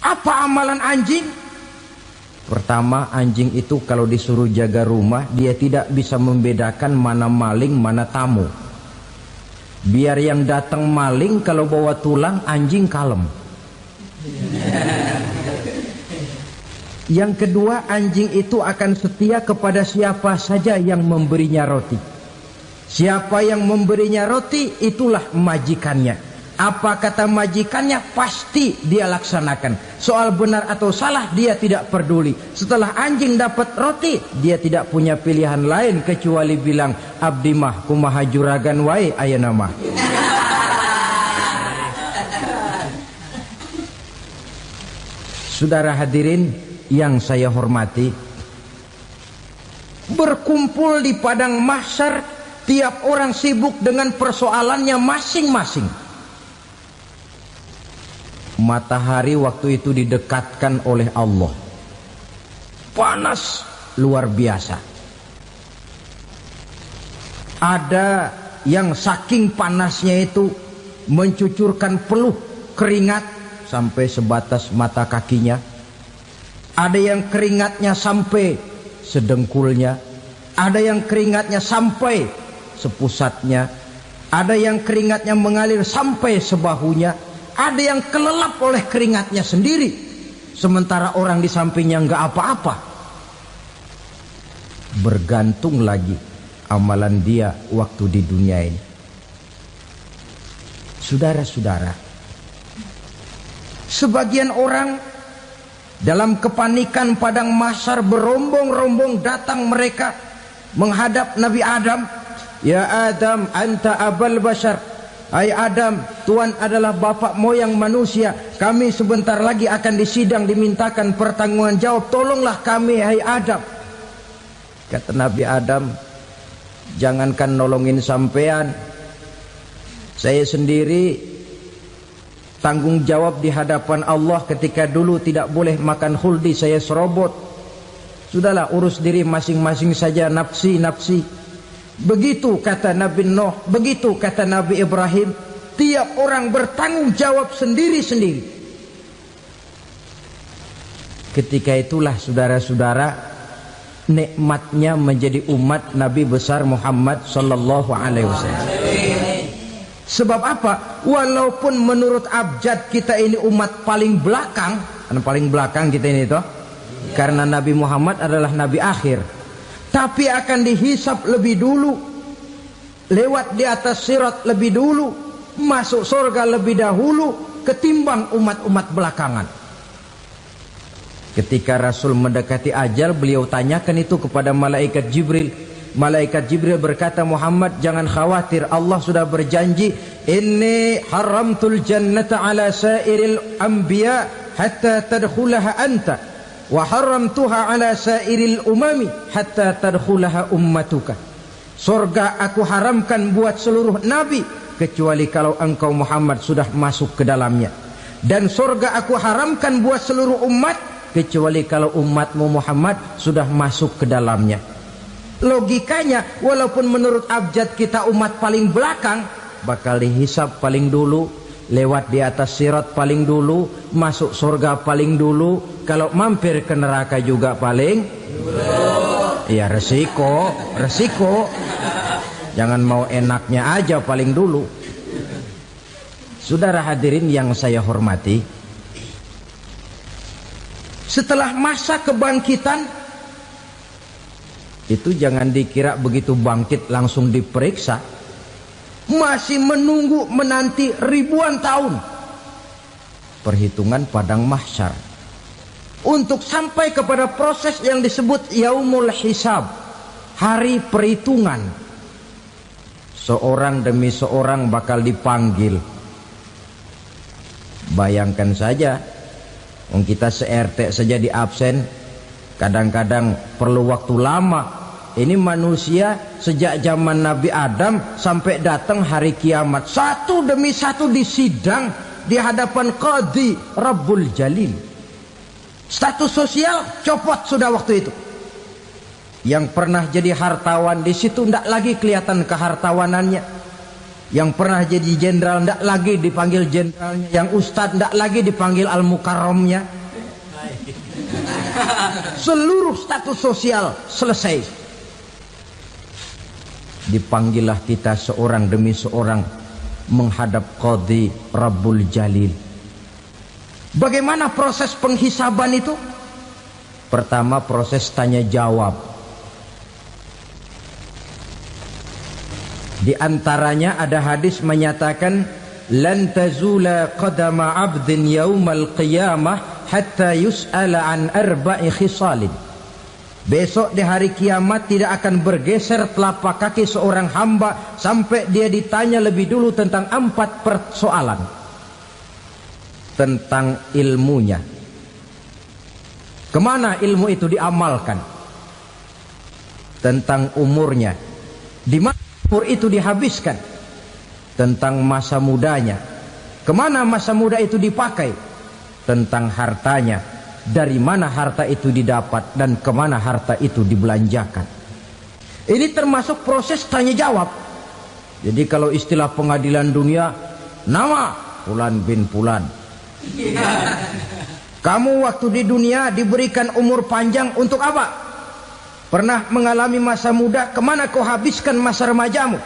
Apa amalan anjing? Pertama, anjing itu kalau disuruh jaga rumah, dia tidak bisa membedakan mana maling, mana tamu. Biar yang datang maling, kalau bawa tulang, anjing kalem. Yang kedua, anjing itu akan setia kepada siapa saja yang memberinya roti. Siapa yang memberinya roti, itulah majikannya. Apa kata majikannya pasti dia laksanakan. Soal benar atau salah dia tidak peduli. Setelah anjing dapat roti, dia tidak punya pilihan lain kecuali bilang, abdi mah kumaha juragan wae ayeuna mah. Saudara hadirin yang saya hormati, berkumpul di padang mahsyar, tiap orang sibuk dengan persoalannya masing-masing. Matahari waktu itu didekatkan oleh Allah. Panas luar biasa. Ada yang saking panasnya itu mencucurkan peluh keringat sampai sebatas mata kakinya. Ada yang keringatnya sampai sedengkulnya. Ada yang keringatnya sampai sepusatnya. Ada yang keringatnya mengalir sampai sebahunya. Ada yang kelelap oleh keringatnya sendiri, sementara orang di sampingnya nggak apa-apa. Bergantung lagi amalan dia waktu di dunia ini. Saudara-saudara, sebagian orang dalam kepanikan padang mahsyar berombong-rombong datang mereka menghadap Nabi Adam. Ya Adam, anta abal bashar. Hai Adam, Tuhan adalah bapak moyang manusia. Kami sebentar lagi akan disidang, dimintakan pertanggungan jawab. Tolonglah kami, hai Adam. Kata Nabi Adam, jangankan nolongin sampean, saya sendiri tanggung jawab di hadapan Allah. Ketika dulu tidak boleh makan khuldi, saya serobot. Sudahlah, urus diri masing-masing saja, nafsi. Begitu kata Nabi Nuh, begitu kata Nabi Ibrahim. Tiap orang bertanggung jawab sendiri-sendiri. Ketika itulah saudara-saudara, nikmatnya menjadi umat Nabi besar Muhammad sallallahu alaihi wasallam. Sebab apa? Walaupun menurut abjad kita ini umat paling belakang, paling belakang kita ini toh, karena Nabi Muhammad adalah Nabi akhir, tapi akan dihisap lebih dulu, lewat di atas sirat lebih dulu, masuk surga lebih dahulu ketimbang umat-umat belakangan. Ketika Rasul mendekati ajal, beliau tanyakan itu kepada malaikat Jibril. Malaikat Jibril berkata, Muhammad jangan khawatir, Allah sudah berjanji, inni haramtul jannata ala sairil anbiya hatta tadkhulaha anta, wa haramtuha ala sairil umami hatta tadkhulaha ummatuka. Surga aku haramkan buat seluruh nabi kecuali kalau engkau Muhammad sudah masuk ke dalamnya, dan surga aku haramkan buat seluruh umat kecuali kalau umatmu Muhammad sudah masuk ke dalamnya. Logikanya, walaupun menurut abjad kita umat paling belakang, bakal dihisap paling dulu, lewat di atas sirat paling dulu, masuk surga paling dulu, kalau mampir ke neraka juga paling dulu. Ya resiko. Jangan mau enaknya aja paling dulu. Saudara hadirin yang saya hormati, setelah masa kebangkitan itu jangan dikira begitu bangkit langsung diperiksa. Masih menunggu menanti ribuan tahun perhitungan padang mahsyar untuk sampai kepada proses yang disebut yaumul hisab, hari perhitungan. Seorang demi seorang bakal dipanggil. Bayangkan saja, kita se-RT saja di absen, kadang-kadang perlu waktu lama. Ini manusia sejak zaman Nabi Adam sampai datang hari kiamat, satu demi satu disidang di hadapan Qadhi Rabbul Jalil. Status sosial copot sudah waktu itu. Yang pernah jadi hartawan di situ tidak lagi kelihatan kehartawanannya. Yang pernah jadi jenderal tidak lagi dipanggil jenderalnya. Yang ustadz tidak lagi dipanggil al-mukarramnya. Seluruh status sosial selesai. Dipanggillah kita seorang demi seorang menghadap Qadhi Rabbul Jalil. Bagaimana proses penghisaban itu? Pertama, proses tanya jawab. Di antaranya ada hadis menyatakan, lan tazula qadama 'abdin yaumal qiyamah hatta yus'ala an arba'i khisalin. Besok di hari kiamat tidak akan bergeser telapak kaki seorang hamba sampai dia ditanya lebih dulu tentang 4 persoalan. Tentang ilmunya, kemana ilmu itu diamalkan. Tentang umurnya, di mana umur itu dihabiskan. Tentang masa mudanya, kemana masa muda itu dipakai. tentang hartanya, dari mana harta itu didapat dan kemana harta itu dibelanjakan. Ini termasuk proses tanya jawab. Jadi kalau istilah pengadilan dunia, nama Fulan bin Fulan. Kamu waktu di dunia diberikan umur panjang untuk apa? Pernah mengalami masa muda, kemana kau habiskan masa remajamu?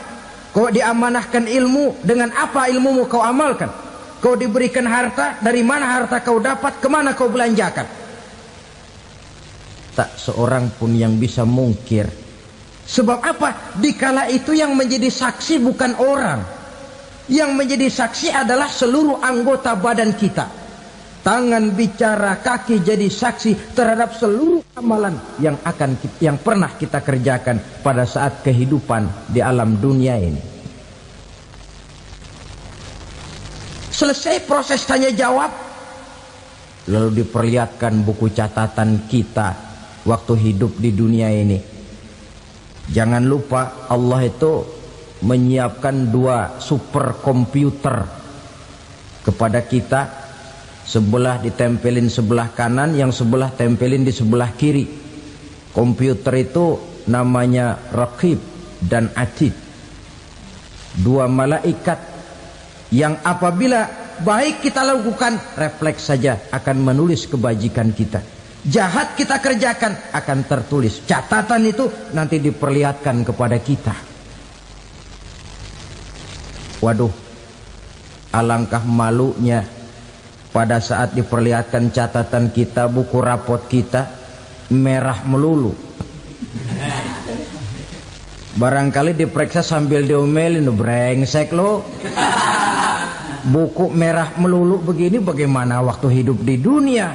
Kau diamanahkan ilmu, dengan apa ilmumu kau amalkan? Kau diberikan harta, dari mana harta kau dapat, kemana kau belanjakan? Tak seorang pun yang bisa mungkir. Sebab apa? Dikala itu yang menjadi saksi bukan orang. Yang menjadi saksi adalah seluruh anggota badan kita. Tangan bicara, kaki jadi saksi terhadap seluruh amalan yang pernah kita kerjakan pada saat kehidupan di alam dunia ini. Selesai proses tanya jawab, lalu diperlihatkan buku catatan kita waktu hidup di dunia ini. Jangan lupa Allah itu menyiapkan 2 superkomputer kepada kita. Sebelah ditempelin sebelah kanan, yang sebelah tempelin di sebelah kiri. Komputer itu namanya Raqib dan Atid. 2 malaikat yang apabila baik kita lakukan, refleks saja akan menulis kebajikan kita. Jahat kita kerjakan, akan tertulis. Catatan itu nanti diperlihatkan kepada kita. Waduh, alangkah malunya pada saat diperlihatkan catatan kita, buku rapot kita merah melulu. Barangkali diperiksa sambil diomelin, brengsek lo. Buku merah melulu begini, bagaimana waktu hidup di dunia?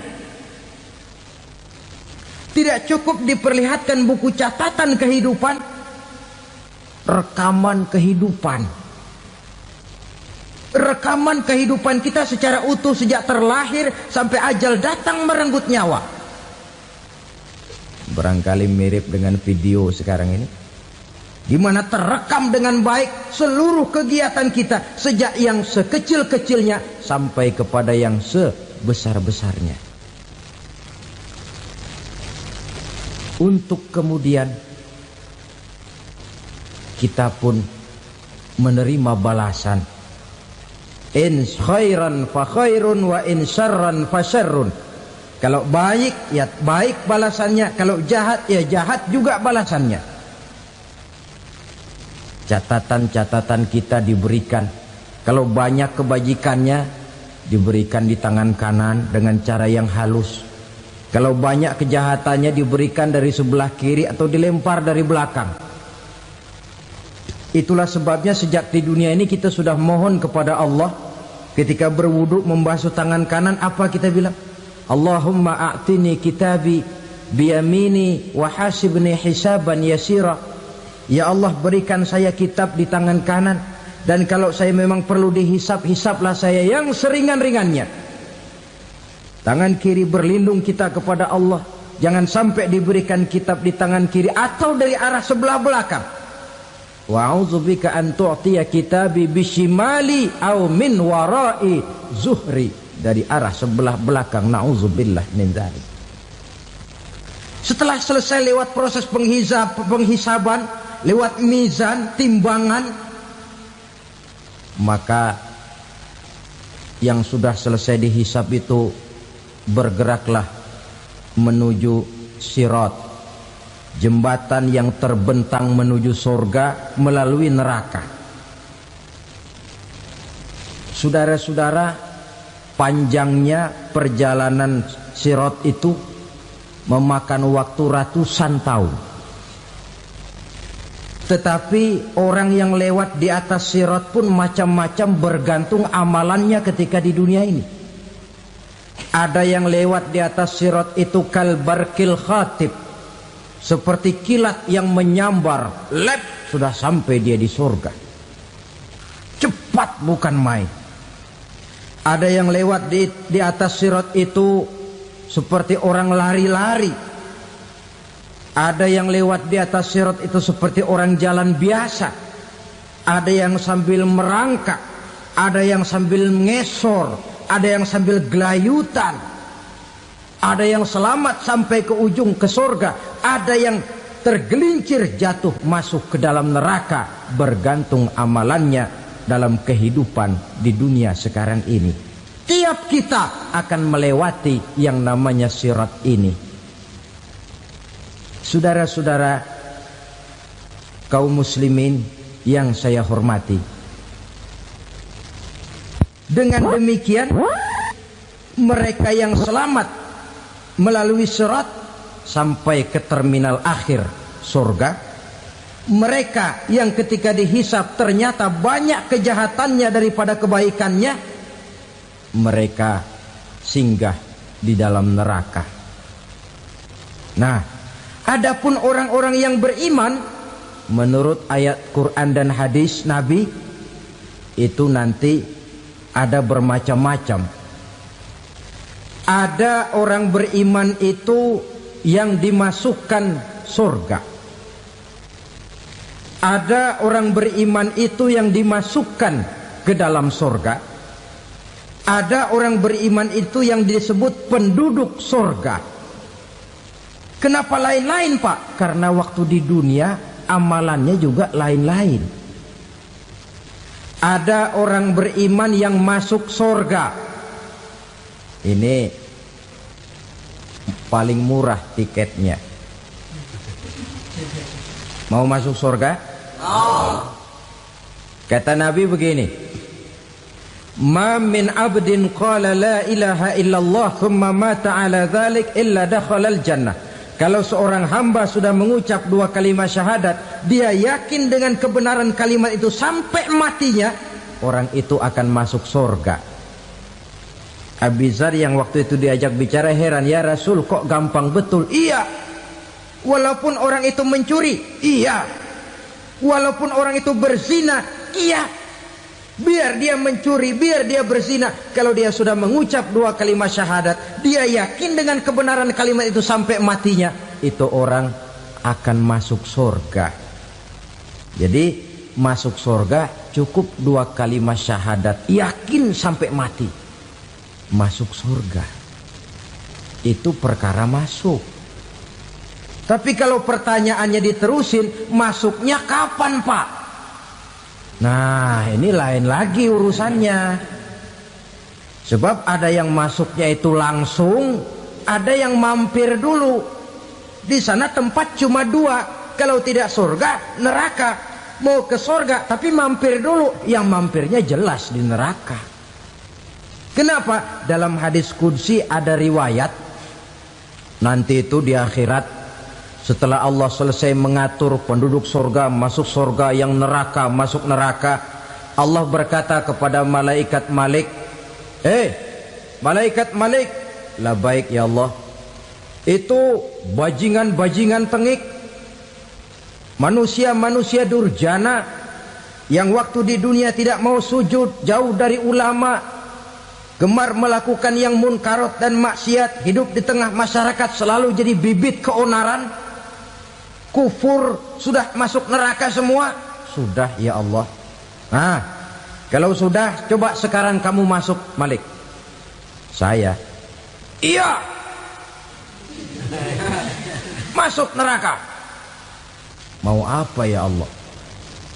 Tidak cukup diperlihatkan buku catatan kehidupan, rekaman kehidupan. Rekaman kehidupan kita secara utuh sejak terlahir sampai ajal datang merenggut nyawa. Barangkali mirip dengan video sekarang ini, di mana terekam dengan baik seluruh kegiatan kita, sejak yang sekecil-kecilnya sampai kepada yang sebesar-besarnya. Untuk kemudian kita pun menerima balasan. In khairan fa khairun wa in syarran fa syarrun. Kalau baik ya baik balasannya, kalau jahat ya jahat juga balasannya. Catatan-catatan kita diberikan. Kalau banyak kebajikannya diberikan di tangan kanan dengan cara yang halus. Kalau banyak kejahatannya diberikan dari sebelah kiri atau dilempar dari belakang. Itulah sebabnya sejak di dunia ini kita sudah mohon kepada Allah. Ketika berwudu membasuh tangan kanan, apa kita bilang? Allahumma a'tini kitabi biyamini wa hasibni hisaban yasira. Ya Allah, berikan saya kitab di tangan kanan, dan kalau saya memang perlu dihisap, hisaplah saya yang seringan-ringannya. Tangan kiri berlindung kita kepada Allah. Jangan sampai diberikan kitab di tangan kiri atau dari arah sebelah belakang. Wa'udzubika an tu'tiya kitabi bishimali au min warai zuhri, dari arah sebelah belakang. Na'udzubillah min dzalik. Setelah selesai lewat proses penghisaban, lewat mizan, timbangan, maka yang sudah selesai dihisab itu bergeraklah menuju sirat, jembatan yang terbentang menuju surga melalui neraka. Saudara-saudara, panjangnya perjalanan sirat itu memakan waktu ratusan tahun. Tetapi orang yang lewat di atas sirat pun macam-macam, bergantung amalannya ketika di dunia ini. Ada yang lewat di atas sirat itu kalbarkil khatib, seperti kilat yang menyambar, lep, sudah sampai dia di surga. Cepat bukan main. Ada yang lewat di atas sirat itu seperti orang lari-lari. Ada yang lewat di atas sirat itu seperti orang jalan biasa. Ada yang sambil merangkak, ada yang sambil ngesor, ada yang sambil gelayutan, ada yang selamat sampai ke ujung ke surga, ada yang tergelincir jatuh masuk ke dalam neraka, bergantung amalannya dalam kehidupan di dunia sekarang ini. Tiap kita akan melewati yang namanya sirat ini. Saudara-saudara kaum muslimin yang saya hormati, dengan demikian mereka yang selamat melalui sirat sampai ke terminal akhir surga, mereka yang ketika dihisab ternyata banyak kejahatannya daripada kebaikannya, mereka singgah di dalam neraka. Nah, adapun orang-orang yang beriman menurut ayat Quran dan hadis Nabi itu nanti ada bermacam-macam. Ada orang beriman itu yang dimasukkan surga. Ada orang beriman itu yang dimasukkan ke dalam surga. Ada orang beriman itu yang disebut penduduk surga. Kenapa lain-lain, Pak? Karena waktu di dunia amalannya juga lain-lain. Ada orang beriman yang masuk surga. Ini paling murah tiketnya. Mau masuk surga? Kata Nabi begini, ma min abdin qala la ilaha illallah thumma mata ala dhalik illa dakhalal jannah. Kalau seorang hamba sudah mengucap dua kalimat syahadat, dia yakin dengan kebenaran kalimat itu sampai matinya, orang itu akan masuk surga. Abi Dzar yang waktu itu diajak bicara heran, ya Rasul kok gampang betul? Iya, walaupun orang itu mencuri, iya, walaupun orang itu berzina, iya, biar dia mencuri, biar dia berzina, kalau dia sudah mengucap dua kalimat syahadat, dia yakin dengan kebenaran kalimat itu sampai matinya, itu orang akan masuk surga. Jadi masuk surga cukup dua kalimat syahadat, yakin sampai mati, masuk surga. Itu perkara masuk. Tapi kalau pertanyaannya diterusin, masuknya kapan, Pak? Nah, ini lain lagi urusannya. Sebab ada yang masuknya itu langsung, ada yang mampir dulu. Di sana tempat cuma dua, kalau tidak surga, neraka. Mau ke surga tapi mampir dulu, yang mampirnya jelas di neraka. Kenapa? Dalam hadis qudsi ada riwayat, nanti itu di akhirat, setelah Allah selesai mengatur penduduk surga masuk surga, yang neraka masuk neraka, Allah berkata kepada malaikat Malik, malaikat Malik, labaik ya Allah, itu bajingan-bajingan tengik, manusia-manusia durjana yang waktu di dunia tidak mau sujud, jauh dari ulama, gemar melakukan yang munkarat dan maksiat, hidup di tengah masyarakat selalu jadi bibit keonaran, kufur, sudah masuk neraka semua. Sudah ya Allah. Nah, kalau sudah, coba sekarang kamu masuk, Malik. Saya, iya, masuk neraka. Mau apa ya Allah?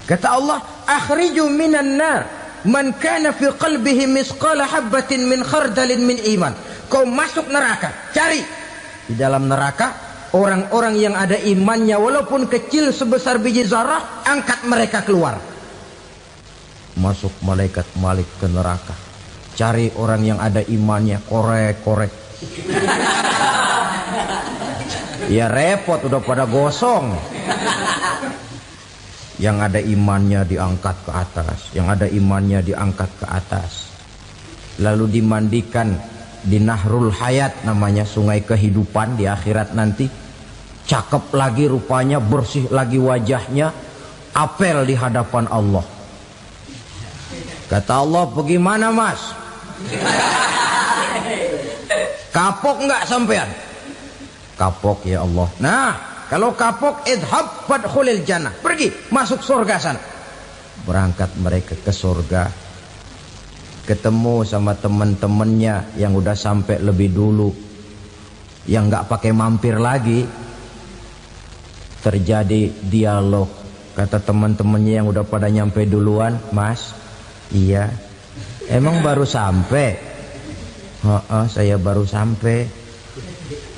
Kata Allah, akhriju minan nar man kana fi qalbihi misqala habatin min khardalin min iman. Kau masuk neraka, cari di dalam neraka orang-orang yang ada imannya walaupun kecil sebesar biji zarah, angkat mereka keluar. Masuk malaikat Malik ke neraka, cari orang yang ada imannya, korek-korek. Ya repot, udah pada gosong. Yang ada imannya diangkat ke atas, yang ada imannya diangkat ke atas, lalu dimandikan di Nahrul Hayat, namanya sungai kehidupan di akhirat nanti. Cakep lagi rupanya, bersih lagi wajahnya, apel di hadapan Allah. Kata Allah, bagaimana mas? Kapok nggak sampean? Kapok ya Allah. Nah, kalau kapok, idhab fadkhulil jannah, pergi masuk surga sana. Berangkat mereka ke surga. ketemu sama teman-temannya yang udah sampai lebih dulu, yang nggak pakai mampir lagi. Terjadi dialog. Kata teman-temannya yang udah pada nyampe duluan, "Mas, iya, emang baru sampai?" Saya baru sampai."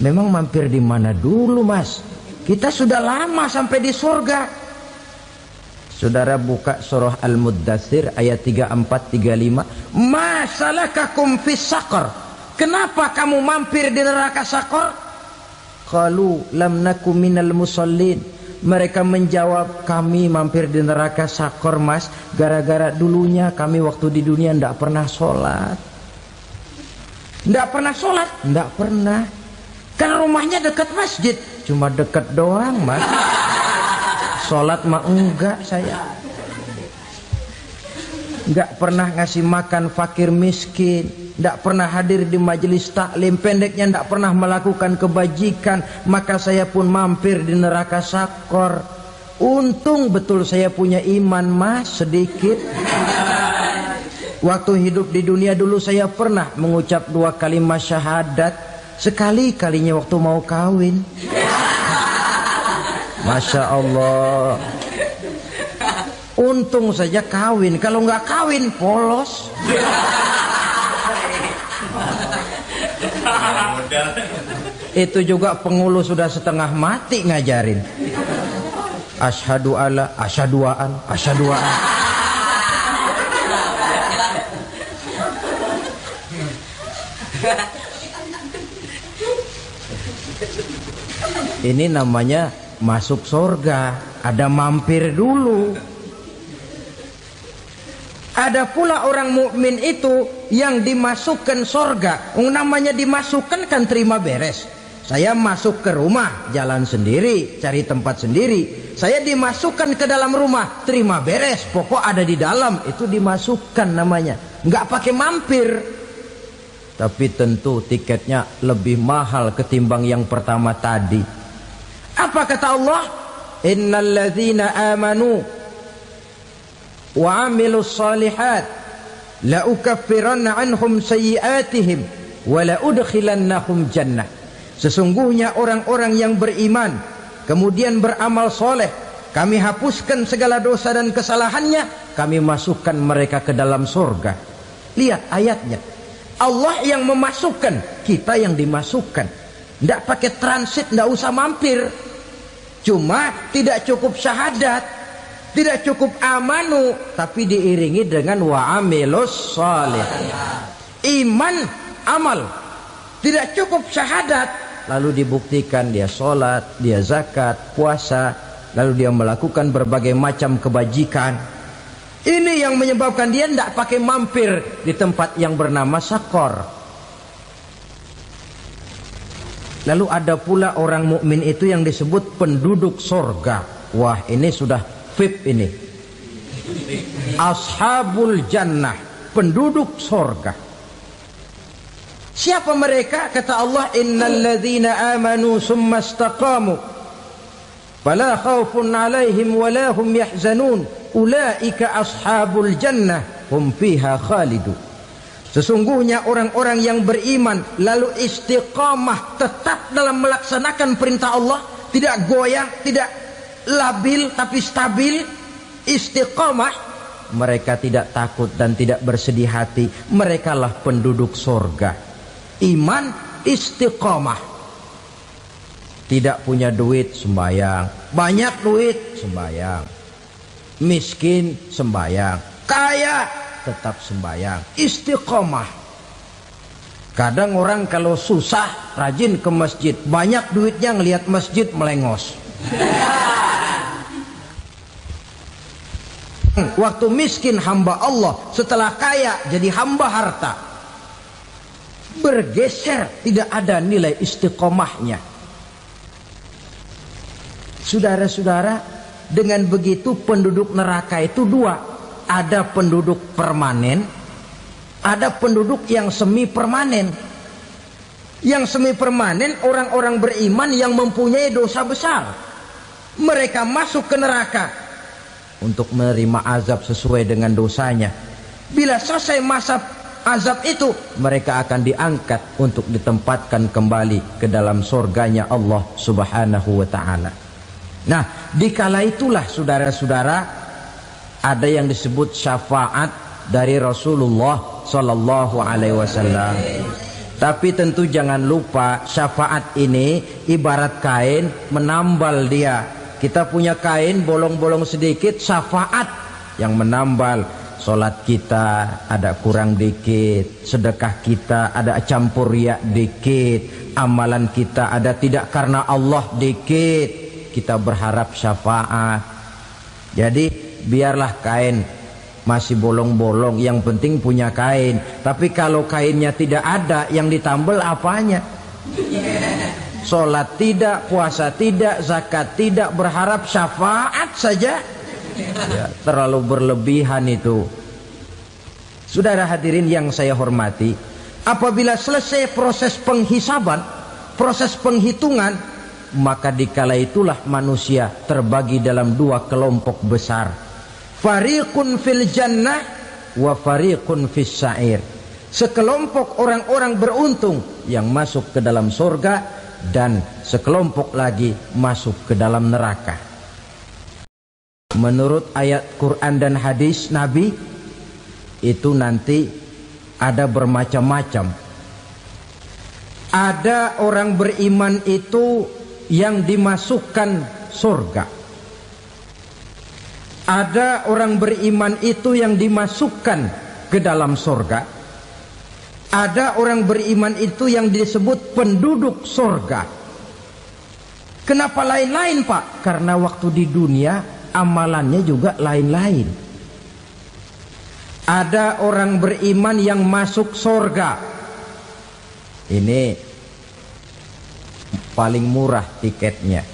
"Memang mampir di mana dulu, Mas? Kita sudah lama sampai di surga." Saudara buka surah Al-Muddatsir ayat 34-35. "Ma salakakum fis saqar?" Kenapa kamu mampir di neraka Sakor? Qalu lam naku minal musallin. Mereka menjawab, kami mampir di neraka Sakor, Mas, gara-gara dulunya kami waktu di dunia ndak pernah sholat. Ndak pernah sholat? Ndak pernah. Kan rumahnya dekat masjid. Cuma dekat doang, Mas. Sholat mah enggak saya. Nggak pernah ngasih makan fakir miskin, nggak pernah hadir di majelis taklim, pendeknya nggak pernah melakukan kebajikan, maka saya pun mampir di neraka Sakor. Untung betul saya punya iman, Mas, sedikit. Waktu hidup di dunia dulu saya pernah mengucap 2 kalimat syahadat, sekali-kalinya waktu mau kawin. Masya Allah. Untung saja kawin, kalau nggak kawin polos. Itu juga pengulu sudah setengah mati ngajarin. Asyhadu alla, asyaduaan, asyaduaan. Ini namanya masuk surga, ada mampir dulu. Ada pula orang mukmin itu yang dimasukkan surga. Namanya dimasukkan kan terima beres. Saya masuk ke rumah, jalan sendiri, cari tempat sendiri. Saya dimasukkan ke dalam rumah, terima beres, pokok ada di dalam, itu dimasukkan namanya. Nggak pakai mampir. Tapi tentu tiketnya lebih mahal ketimbang yang pertama tadi. Apa kata Allah? Innal ladzina amanu wa amilus salihat la ukaffiranna anhum sayyi'atihim wa la udkhilannahum jannah. Sesungguhnya orang-orang yang beriman kemudian beramal soleh, kami hapuskan segala dosa dan kesalahannya, kami masukkan mereka ke dalam surga. Lihat ayatnya, Allah yang memasukkan, kita yang dimasukkan. Tidak pakai transit, tidak usah mampir. Cuma tidak cukup syahadat, tidak cukup amanu, tapi diiringi dengan wa'amilus salih. Iman, amal. Tidak cukup syahadat, lalu dibuktikan dia sholat, dia zakat, puasa, lalu dia melakukan berbagai macam kebajikan. Ini yang menyebabkan dia tidak pakai mampir di tempat yang bernama Sakor. Lalu ada pula orang mukmin itu yang disebut penduduk sorga. Wah, ini sudah VIP ini. Ashabul jannah, penduduk sorga. Siapa mereka? Kata Allah, innal ladzina amanu summa istaqamu fala khaufun alaihim wala hum yahzanun ulaika ashabul jannah hum fiha khalidun. Sesungguhnya orang-orang yang beriman lalu istiqamah, tetap dalam melaksanakan perintah Allah, tidak goyang, tidak labil tapi stabil, istiqamah, mereka tidak takut dan tidak bersedih hati. Merekalah penduduk surga. Iman, istiqamah. Tidak punya duit, sembayang. Banyak duit, sembayang. Miskin, sembayang. Kaya, tetap sembayang. Istiqamah. Kadang orang kalau susah rajin ke masjid, banyak duitnya ngelihat masjid melengos. Waktu miskin hamba Allah, setelah kaya jadi hamba harta. Bergeser, tidak ada nilai istiqomahnya. Saudara-saudara, dengan begitu penduduk neraka itu dua. Ada penduduk permanen, ada penduduk yang semi permanen. Yang semi permanen orang-orang beriman yang mempunyai dosa besar. Mereka masuk ke neraka untuk menerima azab sesuai dengan dosanya. Bila selesai masa azab itu, mereka akan diangkat untuk ditempatkan kembali ke dalam surganya Allah Subhanahu wa ta'ala. Nah, dikala itulah saudara-saudara, ada yang disebut syafaat dari Rasulullah Sallallahu Alaihi Wasallam. Tapi tentu jangan lupa, syafaat ini ibarat kain menambal dia. Kita punya kain bolong-bolong sedikit, syafaat yang menambal. Solat kita ada kurang dikit, sedekah kita ada campur riak dikit, amalan kita ada tidak karena Allah dikit, kita berharap syafaat. Jadi biarlah kain masih bolong-bolong, yang penting punya kain. Tapi kalau kainnya tidak ada, yang ditambal apanya? Solat tidak, puasa tidak, zakat tidak, berharap syafaat saja. Ya, terlalu berlebihan itu. Saudara hadirin yang saya hormati, apabila selesai proses penghisaban, proses penghitungan, maka dikala itulah manusia terbagi dalam dua kelompok besar. Fariqun fil jannah wa fariqun fis sa'ir. Sekelompok orang-orang beruntung yang masuk ke dalam surga, dan sekelompok lagi masuk ke dalam neraka. Menurut ayat Quran dan hadis Nabi, itu nanti ada bermacam-macam. Ada orang beriman itu yang dimasukkan surga. Ada orang beriman itu yang dimasukkan ke dalam surga. Ada orang beriman itu yang disebut penduduk surga. Kenapa lain-lain, Pak? Karena waktu di dunia amalannya juga lain-lain. Ada orang beriman yang masuk surga. Ini paling murah tiketnya.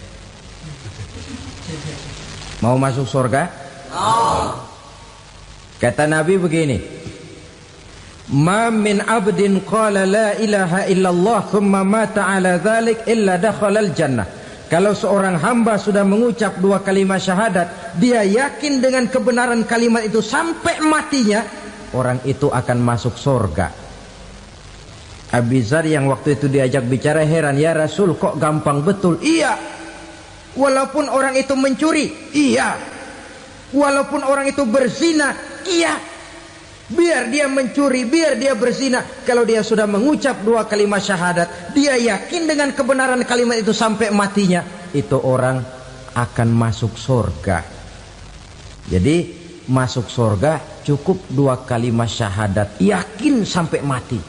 Mau masuk surga? Kata Nabi begini, ma min abdin qala la ilaha illallah thumma mata ala dhalik illa dakhala al jannah. Kalau seorang hamba sudah mengucap dua kalimat syahadat, dia yakin dengan kebenaran kalimat itu sampai matinya, orang itu akan masuk surga. Abi Dzar yang waktu itu diajak bicara heran, ya Rasul kok gampang betul? Iya. Walaupun orang itu mencuri, iya. Walaupun orang itu berzina, iya. Biar dia mencuri, biar dia berzina, kalau dia sudah mengucap dua kalimat syahadat, dia yakin dengan kebenaran kalimat itu sampai matinya, itu orang akan masuk surga. Jadi masuk surga cukup dua kalimat syahadat, yakin sampai mati,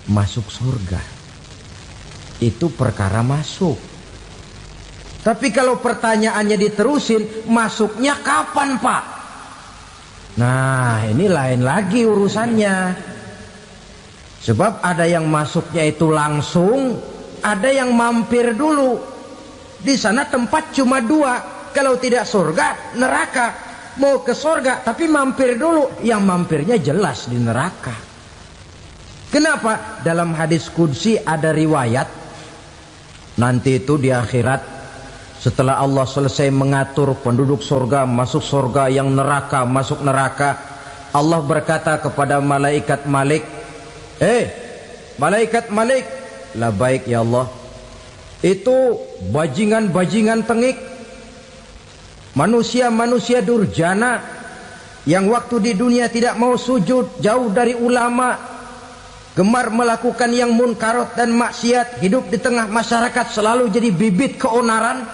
masuk surga. Itu perkara masuk. Tapi kalau pertanyaannya diterusin, masuknya kapan, Pak? Nah, ini lain lagi urusannya. Sebab ada yang masuknya itu langsung, ada yang mampir dulu. Di sana tempat cuma dua, kalau tidak surga, neraka. Mau ke surga tapi mampir dulu, yang mampirnya jelas di neraka. Kenapa? Dalam hadis qudsi ada riwayat, nanti itu di akhirat, setelah Allah selesai mengatur penduduk surga masuk surga, yang neraka masuk neraka, Allah berkata kepada malaikat Malik, malaikat Malik, labaik ya Allah, itu bajingan-bajingan tengik, manusia-manusia durjana yang waktu di dunia tidak mau sujud, jauh dari ulama, gemar melakukan yang munkarat dan maksiat, hidup di tengah masyarakat selalu jadi bibit keonaran,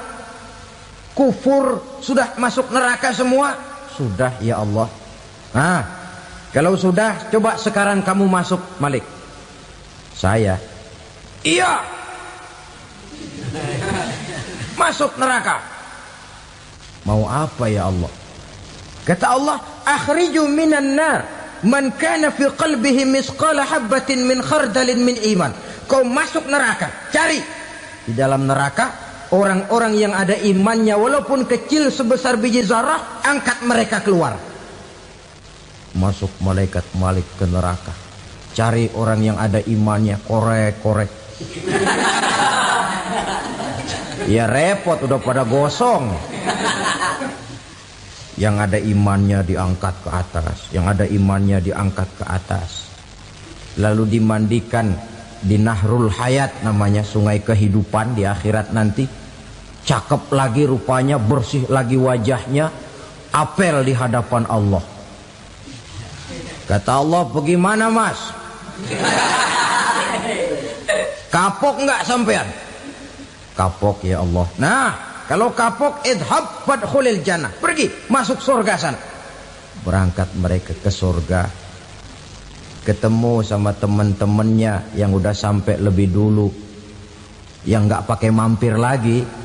kufur, sudah masuk neraka semua. Sudah ya Allah. Nah, kalau sudah, coba sekarang kamu masuk, Malik. Saya, iya, masuk neraka. Mau apa ya Allah? Kata Allah, akhriju minan nar man kana fi qalbihi misqala habatin min khardalin min iman. Kau masuk neraka, cari di dalam neraka orang-orang yang ada imannya walaupun kecil sebesar biji zarah, angkat mereka keluar. Masuk malaikat Malik ke neraka, cari orang yang ada imannya, korek-korek. Ya repot, udah pada gosong. Yang ada imannya diangkat ke atas, yang ada imannya diangkat ke atas. lalu dimandikan di Nahrul Hayat, namanya sungai kehidupan di akhirat nanti. Cakep lagi rupanya, bersih lagi wajahnya, apel di hadapan Allah. Kata Allah, bagaimana mas? Kapok nggak sampean? Kapok ya Allah. Nah, kalau kapok, idhab fadkhulil jannah, pergi masuk surga sana. Berangkat mereka ke surga, ketemu sama teman-temannya yang udah sampai lebih dulu, yang nggak pakai mampir lagi.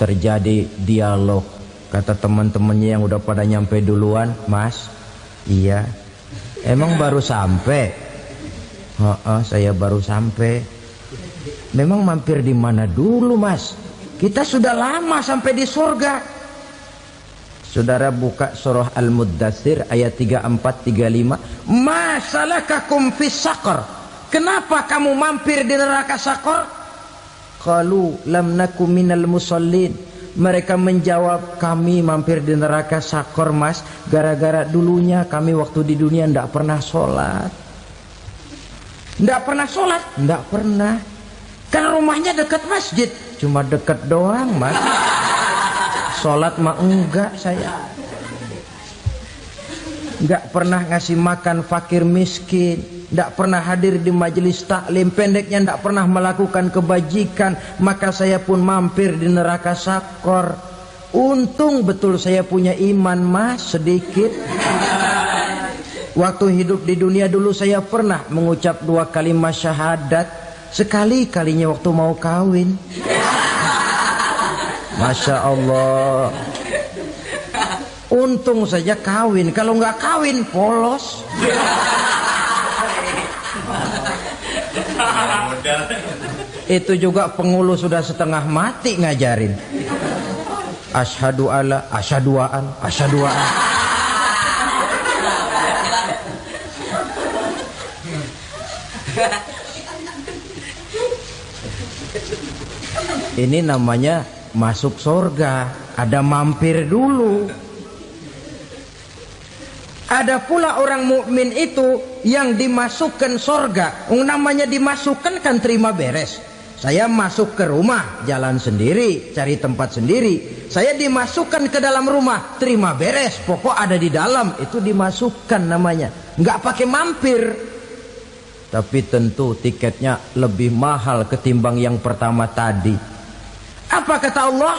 Terjadi dialog. Kata teman-temannya yang udah pada nyampe duluan, mas, iya, emang baru sampai? Saya baru sampai. Memang mampir di mana dulu mas? Kita sudah lama sampai di surga. Saudara buka surah Al-Muddatsir ayat 34-35. Masalakakum fis saqar? Kenapa kamu mampir di neraka Saqar? Qalu lam naku minal musallin. Mereka menjawab, kami mampir di neraka Saqar mas, gara-gara dulunya kami waktu di dunia ndak pernah sholat. Ndak pernah sholat? Ndak pernah. Kan rumahnya dekat masjid, cuma dekat doang mas. Sholat mah enggak saya. Nggak pernah ngasih makan fakir miskin, nggak pernah hadir di majelis taklim, pendeknya nggak pernah melakukan kebajikan, maka saya pun mampir di neraka Saqar. Untung betul saya punya iman mas, sedikit. Waktu hidup di dunia dulu saya pernah mengucap 2 kalimat syahadat, sekali-kalinya waktu mau kawin. Masya Allah. Untung saja kawin, kalau nggak kawin polos. Itu juga pengulu sudah setengah mati ngajarin. Asyhadu alla, asyaduaan, asyaduaan. Ini namanya masuk surga, ada mampir dulu. Ada pula orang mukmin itu yang dimasukkan surga. Namanya dimasukkan kan terima beres. Saya masuk ke rumah, jalan sendiri, cari tempat sendiri. Saya dimasukkan ke dalam rumah, terima beres, pokok ada di dalam, itu dimasukkan namanya. Nggak pakai mampir. Tapi tentu tiketnya lebih mahal ketimbang yang pertama tadi. Apa kata Allah?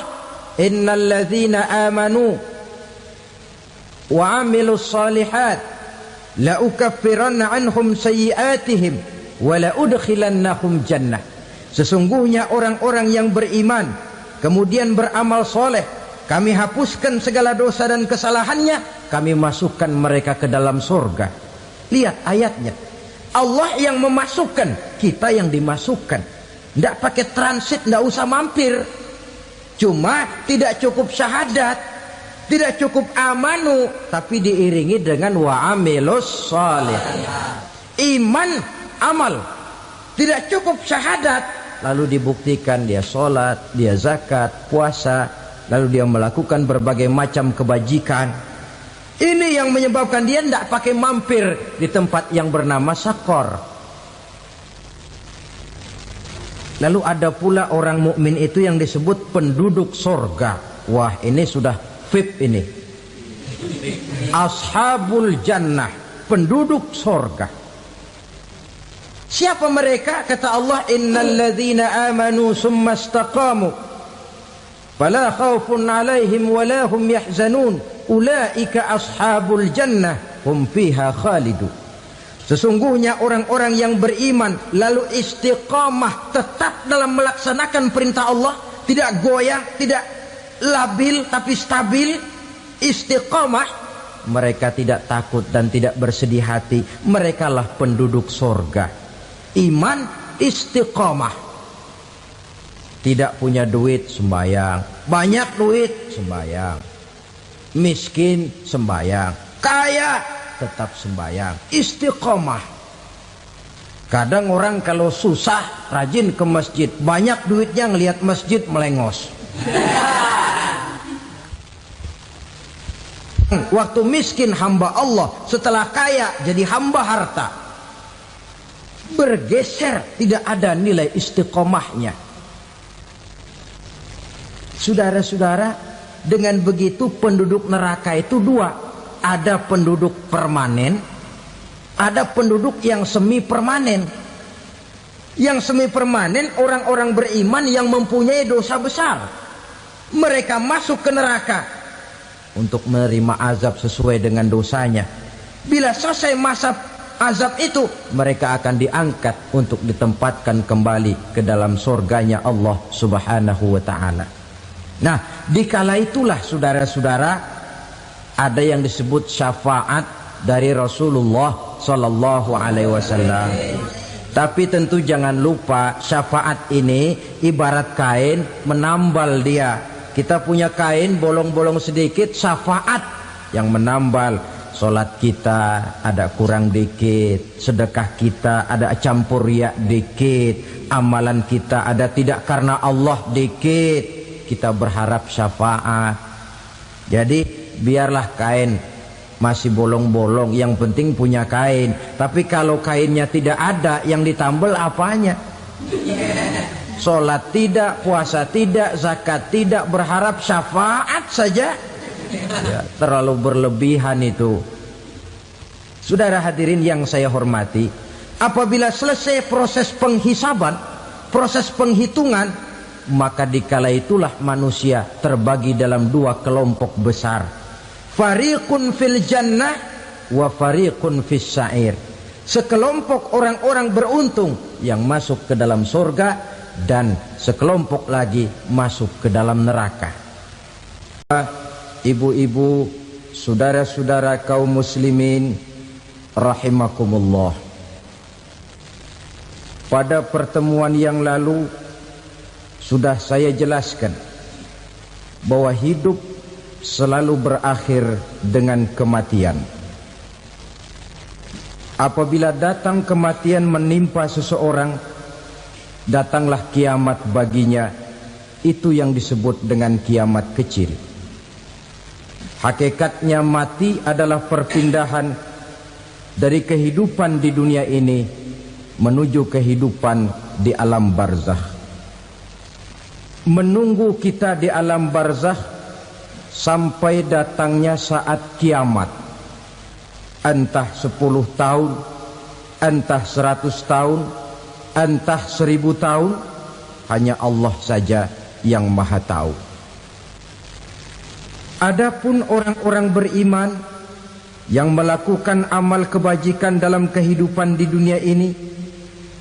Innal ladzina amanu wa amilus salihat la ukaffiranna anhum sayyi'atihim wa la udkhilannahum jannah. Sesungguhnya orang-orang yang beriman kemudian beramal soleh, kami hapuskan segala dosa dan kesalahannya, kami masukkan mereka ke dalam surga. Lihat ayatnya, Allah yang memasukkan, kita yang dimasukkan. Tidak pakai transit, tidak usah mampir. Cuma tidak cukup syahadat, tidak cukup amanu, tapi diiringi dengan wa'amilus salih. Iman, amal. Tidak cukup syahadat, lalu dibuktikan dia sholat, dia zakat, puasa, lalu dia melakukan berbagai macam kebajikan. Ini yang menyebabkan dia tidak pakai mampir di tempat yang bernama Saqar. Lalu ada pula orang mukmin itu yang disebut penduduk surga. Wah, ini sudah VIP ini. Ashabul jannah, penduduk surga. Siapa mereka? Kata Allah, innal ladzina amanu summa istaqamu fala khaufun alaihim wala hum yahzanun ulaika ashabul jannah hum fiha khalidun. Sesungguhnya orang-orang yang beriman lalu istiqamah, tetap dalam melaksanakan perintah Allah, tidak goyah, tidak labil tapi stabil, istiqamah, mereka tidak takut dan tidak bersedih hati. Merekalah penduduk surga. Iman, istiqamah. Tidak punya duit, sembahyang. Banyak duit, sembahyang. Miskin, sembahyang. Kaya, tetap sembahyang. Istiqamah. Kadang orang kalau susah rajin ke masjid, banyak duitnya ngelihat masjid melengos. Waktu miskin hamba Allah, setelah kaya jadi hamba harta. bergeser, tidak ada nilai istiqomahnya. Saudara-saudara, dengan begitu penduduk neraka itu dua, ada penduduk permanen, ada penduduk yang semi permanen. Yang semi permanen orang-orang beriman yang mempunyai dosa besar, mereka masuk ke neraka untuk menerima azab sesuai dengan dosanya. Bila selesai masa azab itu, mereka akan diangkat untuk ditempatkan kembali ke dalam surganya Allah Subhanahu wa ta'ala. Nah, dikala itulah saudara-saudara, ada yang disebut syafaat dari Rasulullah Sallallahu Alaihi Wasallam. Tapi tentu jangan lupa, syafaat ini ibarat kain menambal dia. Kita punya kain bolong-bolong sedikit, syafaat yang menambal. Solat kita ada kurang dikit, sedekah kita ada campur riak dikit, amalan kita ada tidak karena Allah dikit, kita berharap syafaat. Jadi biarlah kain masih bolong-bolong, yang penting punya kain. Tapi kalau kainnya tidak ada, yang ditambal apanya? Solat tidak, puasa tidak, zakat tidak, berharap syafaat saja. Ya, terlalu berlebihan itu. Saudara hadirin yang saya hormati, apabila selesai proses penghisaban, proses penghitungan, maka dikala itulah manusia terbagi dalam dua kelompok besar. Fariqun fil jannah wa fariqun fis sa'ir. Sekelompok orang-orang beruntung yang masuk ke dalam surga, dan sekelompok lagi masuk ke dalam neraka. Ibu-ibu, saudara-saudara kaum muslimin rahimakumullah, pada pertemuan yang lalu sudah saya jelaskan bahwa hidup selalu berakhir dengan kematian. Apabila datang kematian menimpa seseorang, datanglah kiamat baginya. Itu yang disebut dengan kiamat kecil. Hakikatnya mati adalah perpindahan dari kehidupan di dunia ini menuju kehidupan di alam barzakh. Menunggu kita di alam barzakh sampai datangnya saat kiamat, entah 10 tahun, entah 100 tahun, entah 1000 tahun, hanya Allah saja yang maha tahu. Adapun orang-orang beriman yang melakukan amal kebajikan dalam kehidupan di dunia ini,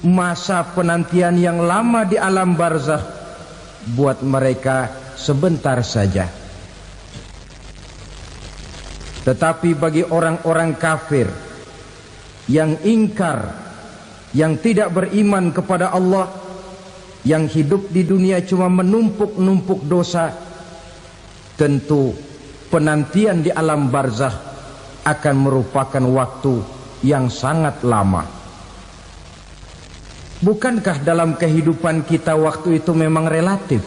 masa penantian yang lama di alam barzakh buat mereka sebentar saja. Tetapi bagi orang-orang kafir yang ingkar, yang tidak beriman kepada Allah, yang hidup di dunia cuma menumpuk-numpuk dosa, tentu penantian di alam barzakh akan merupakan waktu yang sangat lama. Bukankah dalam kehidupan kita waktu itu memang relatif?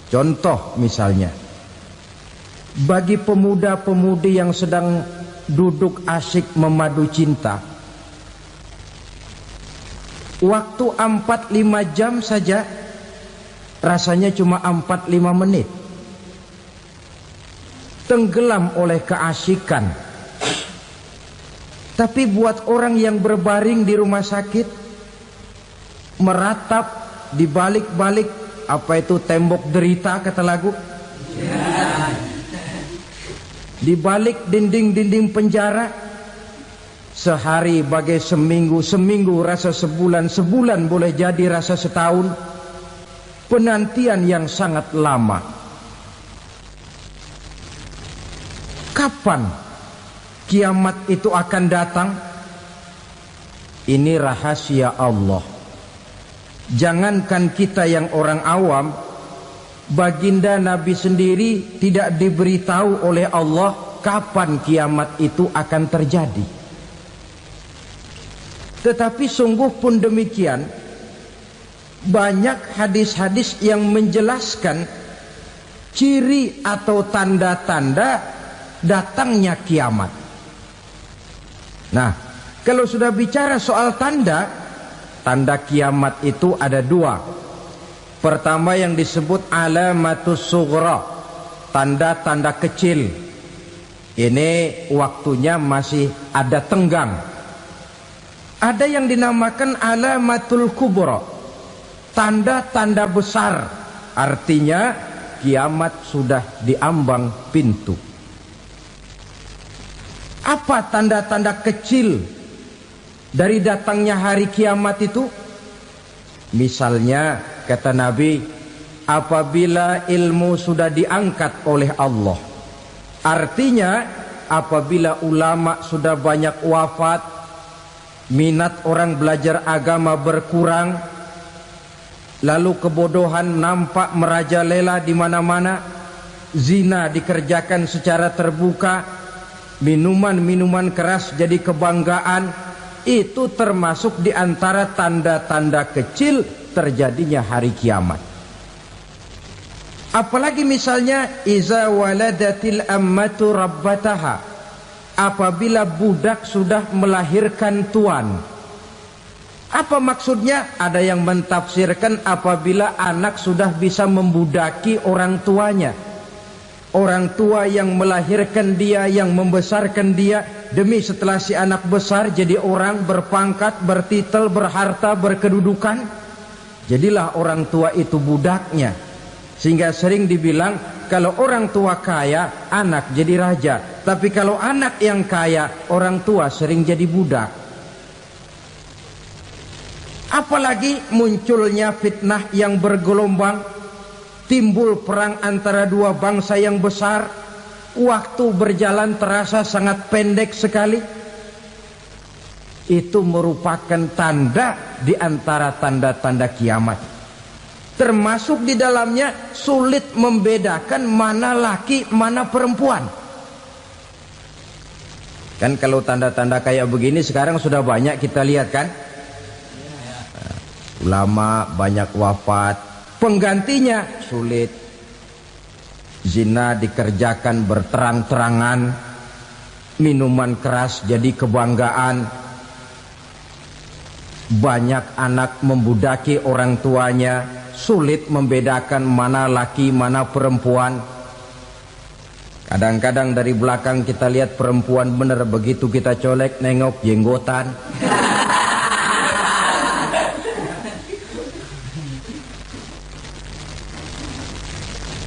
Contoh misalnya, bagi pemuda-pemudi yang sedang duduk asyik memadu cinta, waktu 4-5 jam saja rasanya cuma 4-5 menit. Tenggelam oleh keasikan. Tapi buat orang yang berbaring di rumah sakit, meratap di balik-balik apa itu tembok derita kata lagu, di balik dinding-dinding penjara, sehari bagai seminggu, seminggu rasa sebulan, sebulan boleh jadi rasa setahun. Penantian yang sangat lama. Kapan kiamat itu akan datang? Ini rahasia Allah. Jangankan kita yang orang awam, baginda Nabi sendiri tidak diberitahu oleh Allah kapan kiamat itu akan terjadi. Tetapi sungguh pun demikian, banyak hadis-hadis yang menjelaskan ciri atau tanda-tanda datangnya kiamat. Nah, Kalau sudah bicara soal tanda, tanda kiamat itu ada dua. Pertama yang disebut alamatus sughra, tanda-tanda kecil. Ini waktunya masih ada tenggang. Ada yang dinamakan alamatul kubra, tanda-tanda besar. Artinya kiamat sudah diambang pintu. Apa tanda-tanda kecil dari datangnya hari kiamat itu? Misalnya kata Nabi, apabila ilmu sudah diangkat oleh Allah. Artinya apabila ulama sudah banyak wafat, minat orang belajar agama berkurang, lalu kebodohan nampak merajalela di mana-mana, zina dikerjakan secara terbuka, minuman-minuman keras jadi kebanggaan. Itu termasuk di antara tanda-tanda kecil terjadinya hari kiamat. Apalagi misalnya iza waladatil ammatu rabbataha, apabila budak sudah melahirkan tuan. Apa maksudnya? Ada yang mentafsirkan apabila anak sudah bisa membudaki orang tuanya. Orang tua yang melahirkan dia, yang membesarkan dia, demi setelah si anak besar jadi orang berpangkat, bertitel, berharta, berkedudukan. Jadilah orang tua itu budaknya. Sehingga sering dibilang kalau orang tua kaya, anak jadi raja. Tapi kalau anak yang kaya, orang tua sering jadi budak. Apalagi munculnya fitnah yang bergelombang, timbul perang antara dua bangsa yang besar, waktu berjalan terasa sangat pendek sekali. Itu merupakan tanda di antara tanda-tanda kiamat. Termasuk di dalamnya sulit membedakan mana laki, mana perempuan. Kan kalau tanda-tanda kayak begini sekarang sudah banyak kita lihat kan. Ulama banyak wafat, penggantinya sulit. Zina dikerjakan berterang-terangan, minuman keras jadi kebanggaan, banyak anak membudaki orang tuanya, sulit membedakan mana laki mana perempuan. Kadang-kadang dari belakang kita lihat perempuan bener, begitu kita colek nengok jenggotan.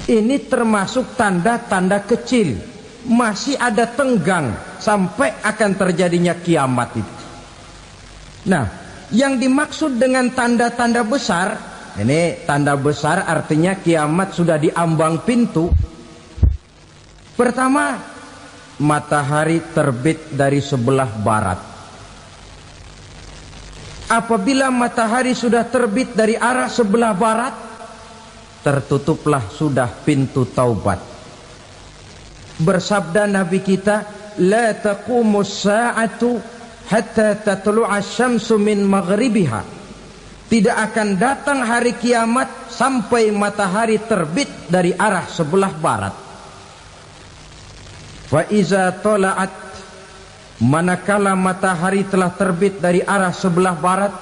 Ini termasuk tanda-tanda kecil, masih ada tenggang sampai akan terjadinya kiamat itu. Nah, yang dimaksud dengan tanda-tanda besar, ini tanda besar artinya kiamat sudah diambang pintu. Pertama, matahari terbit dari sebelah barat. Apabila matahari sudah terbit dari arah sebelah barat, tertutuplah sudah pintu taubat. Bersabda Nabi kita, la taqumus sa'atu hatta tatlu'a syamsu min maghribiha. Tidak akan datang hari kiamat sampai matahari terbit dari arah sebelah barat. Fa iza tala'at, manakala matahari telah terbit dari arah sebelah barat,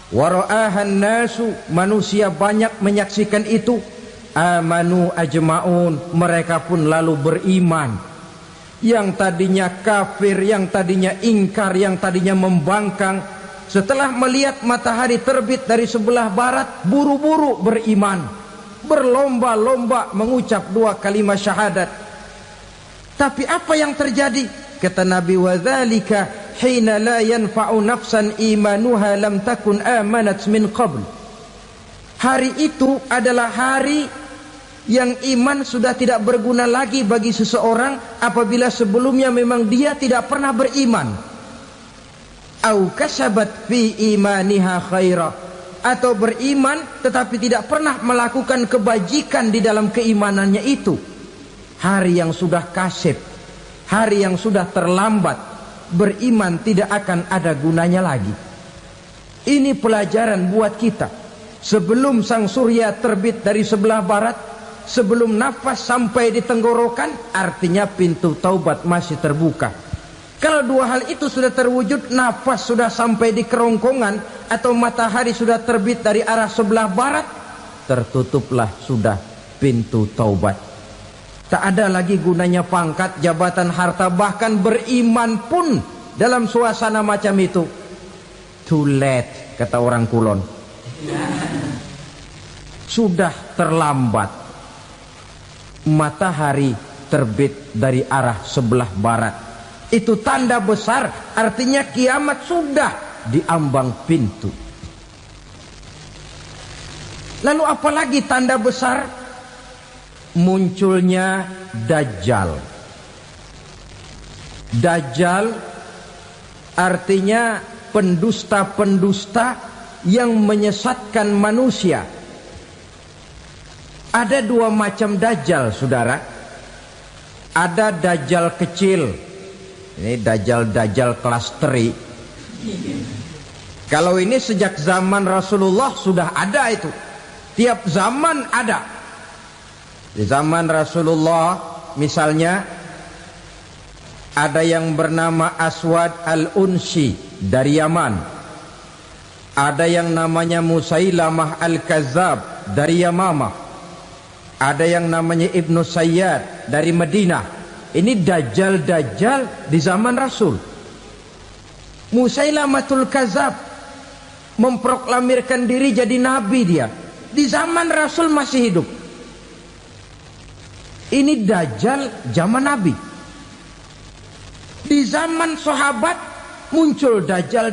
wara'ahan nasu, manusia banyak menyaksikan itu, amanu ajma'un, mereka pun lalu beriman. Yang tadinya kafir, yang tadinya ingkar, yang tadinya membangkang, setelah melihat matahari terbit dari sebelah barat, buru-buru beriman, berlomba-lomba mengucap dua kalimat syahadat. Tapi apa yang terjadi? Kata Nabi, wadzalika hina la yanfa'u nafsan imanuha lam takun amanat min qabl. Hari itu adalah hari yang iman sudah tidak berguna lagi bagi seseorang apabila sebelumnya memang dia tidak pernah beriman. Au kasabat fi imaniha khaira, atau beriman tetapi tidak pernah melakukan kebajikan di dalam keimanannya itu. Hari yang sudah kasib, hari yang sudah terlambat, beriman tidak akan ada gunanya lagi. Ini pelajaran buat kita. Sebelum sang surya terbit dari sebelah barat, sebelum nafas sampai di tenggorokan, artinya pintu taubat masih terbuka. Kalau dua hal itu sudah terwujud, nafas sudah sampai di kerongkongan atau matahari sudah terbit dari arah sebelah barat, tertutuplah sudah pintu taubat. Tak ada lagi gunanya pangkat, jabatan, harta, bahkan beriman pun dalam suasana macam itu. Too late, kata orang Kulon. Sudah terlambat. Matahari terbit dari arah sebelah barat. Itu tanda besar, artinya kiamat sudah di ambang pintu. Lalu apalagi tanda besar? Munculnya Dajjal. Dajjal artinya pendusta-pendusta yang menyesatkan manusia. Ada dua macam Dajjal, saudara. Ada Dajjal kecil. Ini Dajjal kelas teri. Kalau ini sejak zaman Rasulullah sudah ada itu. Tiap zaman ada. Di zaman Rasulullah misalnya ada yang bernama Aswad al-Unsi dari Yaman. Ada yang namanya Musailamah al-Kazzab dari Yamamah. Ada yang namanya Ibnu Sayyad dari Madinah. Ini Dajjal di zaman Rasul. Musailamatul Kazzab memproklamirkan diri jadi nabi dia. Di zaman Rasul masih hidup. Ini Dajjal zaman Nabi. Di zaman sahabat muncul Dajjal.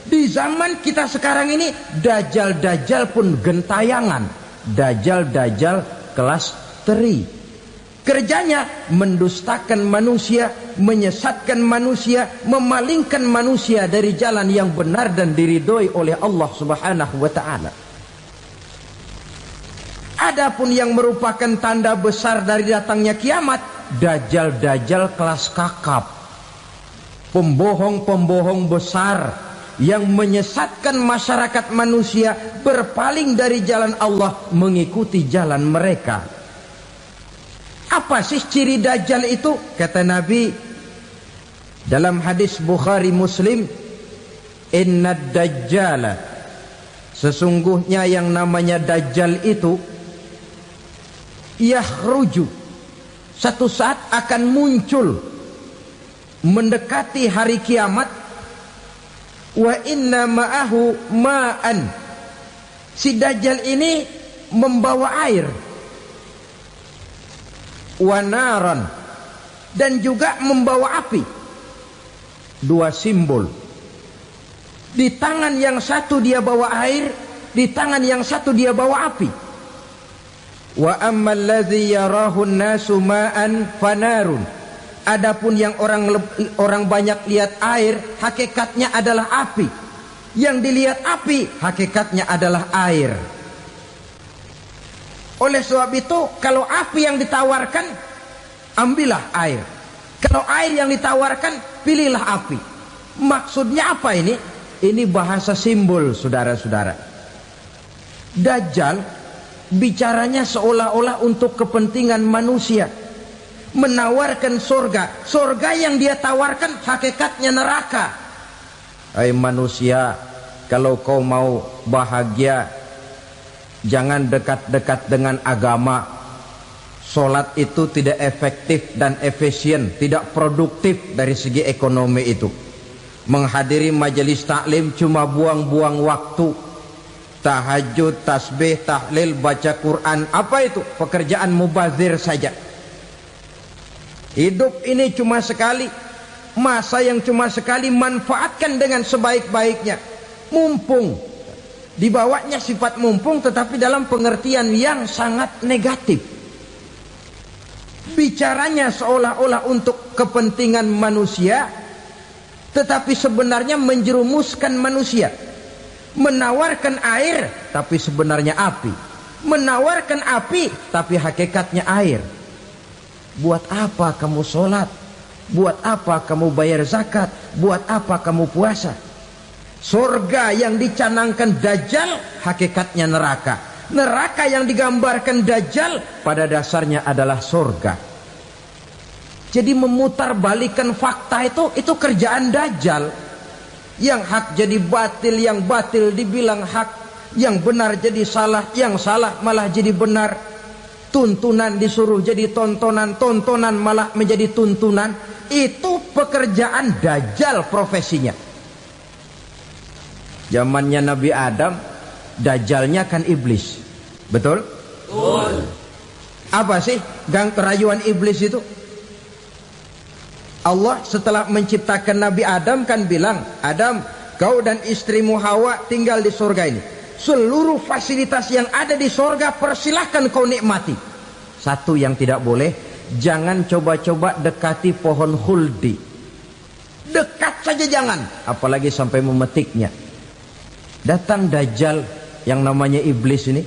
Di zaman kita sekarang ini Dajjal pun gentayangan. Dajjal kelas teri. Kerjanya mendustakan manusia, menyesatkan manusia, memalingkan manusia dari jalan yang benar dan diridhoi oleh Allah Subhanahu wa taala. Adapun yang merupakan tanda besar dari datangnya kiamat, Dajjal kelas kakap. Pembohong-pembohong besar yang menyesatkan masyarakat manusia berpaling dari jalan Allah mengikuti jalan mereka. Apa sih ciri Dajjal itu? Kata Nabi dalam hadis Bukhari Muslim, "Inna Dajjala", sesungguhnya yang namanya Dajjal itu yakhruju, satu saat akan muncul mendekati hari kiamat. Wa inna ma'ahu ma'an, si Dajjal ini membawa air. Wa naran, dan juga membawa api. Dua simbol. Di tangan yang satu dia bawa air, di tangan yang satu dia bawa api. Wa ammal ladzi yarahu an-nasu ma'an fanarun. Adapun yang orang banyak lihat air, hakikatnya adalah api. Yang dilihat api, hakikatnya adalah air. Oleh sebab itu, kalau api yang ditawarkan, ambillah air. Kalau air yang ditawarkan, pilihlah api. Maksudnya apa ini? Ini bahasa simbol, saudara-saudara. Dajjal bicaranya seolah-olah untuk kepentingan manusia. Menawarkan surga. Surga yang dia tawarkan hakikatnya neraka. Hai manusia, kalau kau mau bahagia, jangan dekat-dekat dengan agama. Solat itu tidak efektif dan efisien, tidak produktif dari segi ekonomi itu. Menghadiri majelis taklim cuma buang-buang waktu. Tahajud, tasbih, tahlil, baca Quran, apa itu? Pekerjaan mubazir saja. Hidup ini cuma sekali, masa yang cuma sekali, manfaatkan dengan sebaik-baiknya. Mumpung, dibawanya sifat mumpung tetapi dalam pengertian yang sangat negatif. Bicaranya seolah-olah untuk kepentingan manusia, tetapi sebenarnya menjerumuskan manusia. Menawarkan air tapi sebenarnya api. Menawarkan api tapi hakikatnya air. Buat apa kamu sholat? Buat apa kamu bayar zakat? Buat apa kamu puasa? Surga yang dicanangkan Dajjal hakikatnya neraka. Neraka yang digambarkan Dajjal pada dasarnya adalah surga. Jadi memutarbalikkan fakta itu kerjaan Dajjal. Yang hak jadi batil, yang batil dibilang hak, yang benar jadi salah, yang salah malah jadi benar. Tuntunan disuruh jadi tontonan, tontonan malah menjadi tuntunan. Itu pekerjaan Dajjal profesinya. Zamannya Nabi Adam, Dajjalnya kan iblis. Betul? Betul. Apa sih gang kerayuan iblis itu? Allah setelah menciptakan Nabi Adam kan bilang, Adam, kau dan istrimu Hawa tinggal di surga ini. Seluruh fasilitas yang ada di surga persilahkan kau nikmati. Satu yang tidak boleh, jangan coba-coba dekati pohon khuldi. Dekat saja jangan, apalagi sampai memetiknya. Datang Dajjal yang namanya iblis ini.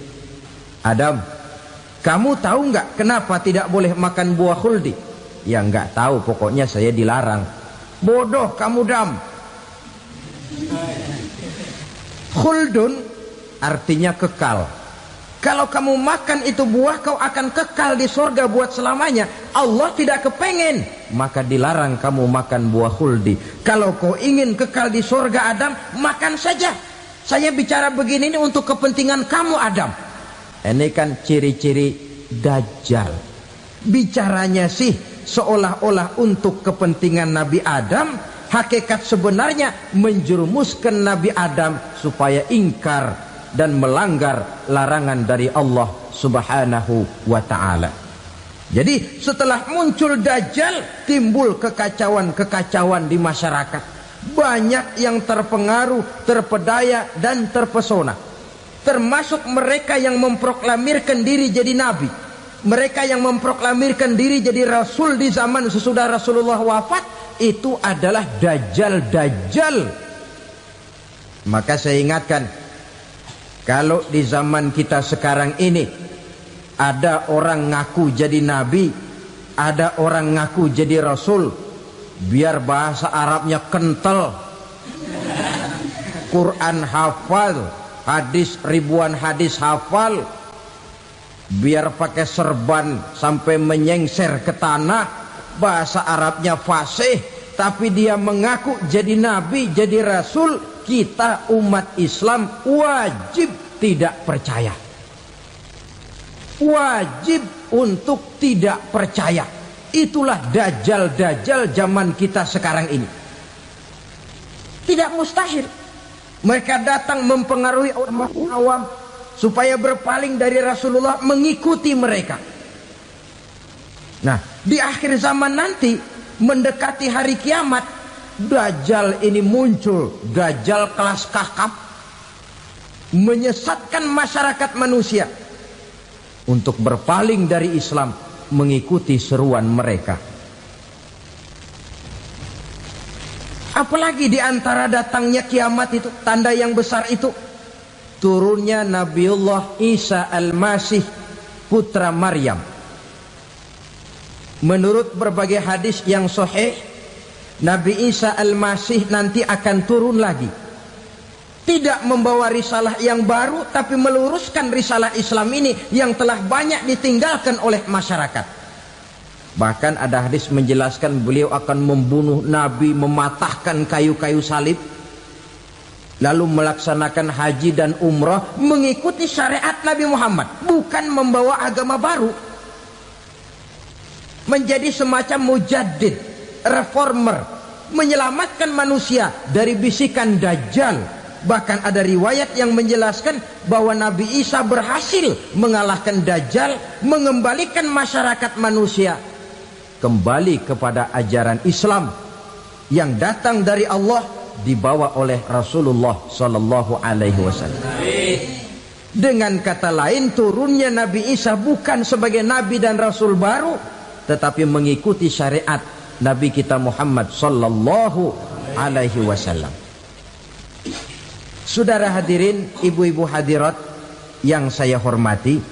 Adam, kamu tahu nggak kenapa tidak boleh makan buah khuldi? Ya nggak tahu, pokoknya saya dilarang. Bodoh kamu, Dam. Khuldun artinya kekal. Kalau kamu makan itu buah, kau akan kekal di surga buat selamanya. Allah tidak kepengen, maka dilarang kamu makan buah khuldi. Kalau kau ingin kekal di surga, Adam, makan saja. Saya bicara begini ini untuk kepentingan kamu, Adam. Ini kan ciri-ciri Dajjal. Bicaranya sih seolah-olah untuk kepentingan Nabi Adam, hakikat sebenarnya menjerumuskan Nabi Adam supaya ingkar dan melanggar larangan dari Allah Subhanahu wa ta'ala. Jadi setelah muncul Dajjal, timbul kekacauan-kekacauan di masyarakat. Banyak yang terpengaruh, terpedaya dan terpesona. Termasuk mereka yang memproklamirkan diri jadi nabi. Mereka yang memproklamirkan diri jadi rasul di zaman sesudah Rasulullah wafat, itu adalah Dajjal-Dajjal. Maka saya ingatkan, kalau di zaman kita sekarang ini ada orang ngaku jadi nabi, ada orang ngaku jadi rasul, biar bahasa Arabnya kental, Quran hafal, hadis ribuan hadis hafal, biar pakai serban sampai menyengser ke tanah, bahasa Arabnya fasih, tapi dia mengaku jadi nabi, jadi rasul, kita umat Islam wajib tidak percaya. Wajib untuk tidak percaya. Itulah Dajjal-Dajjal zaman kita sekarang ini. Tidak mustahil mereka datang mempengaruhi orang awam supaya berpaling dari Rasulullah, mengikuti mereka. Nah, di akhir zaman nanti, mendekati hari kiamat, Dajjal ini muncul. Dajjal kelas kakap, menyesatkan masyarakat manusia untuk berpaling dari Islam, mengikuti seruan mereka. Apalagi di antara datangnya kiamat itu, tanda yang besar itu, turunnya Nabiullah Isa Al-Masih, putra Maryam. Menurut berbagai hadis yang sahih, Nabi Isa Al-Masih nanti akan turun lagi. Tidak membawa risalah yang baru, tapi meluruskan risalah Islam ini yang telah banyak ditinggalkan oleh masyarakat. Bahkan ada hadis menjelaskan beliau akan membunuh Nabi, mematahkan kayu-kayu salib, lalu melaksanakan haji dan umrah mengikuti syariat Nabi Muhammad, bukan membawa agama baru. Menjadi semacam mujaddid, reformer, menyelamatkan manusia dari bisikan Dajjal. Bahkan ada riwayat yang menjelaskan bahwa Nabi Isa berhasil mengalahkan Dajjal, mengembalikan masyarakat manusia kembali kepada ajaran Islam yang datang dari Allah, dibawa oleh Rasulullah Sallallahu Alaihi Wasallam. Dengan kata lain, turunnya Nabi Isa bukan sebagai Nabi dan Rasul baru, tetapi mengikuti syariat Nabi kita Muhammad Sallallahu Alaihi Wasallam. Saudara hadirin, ibu-ibu hadirat yang saya hormati,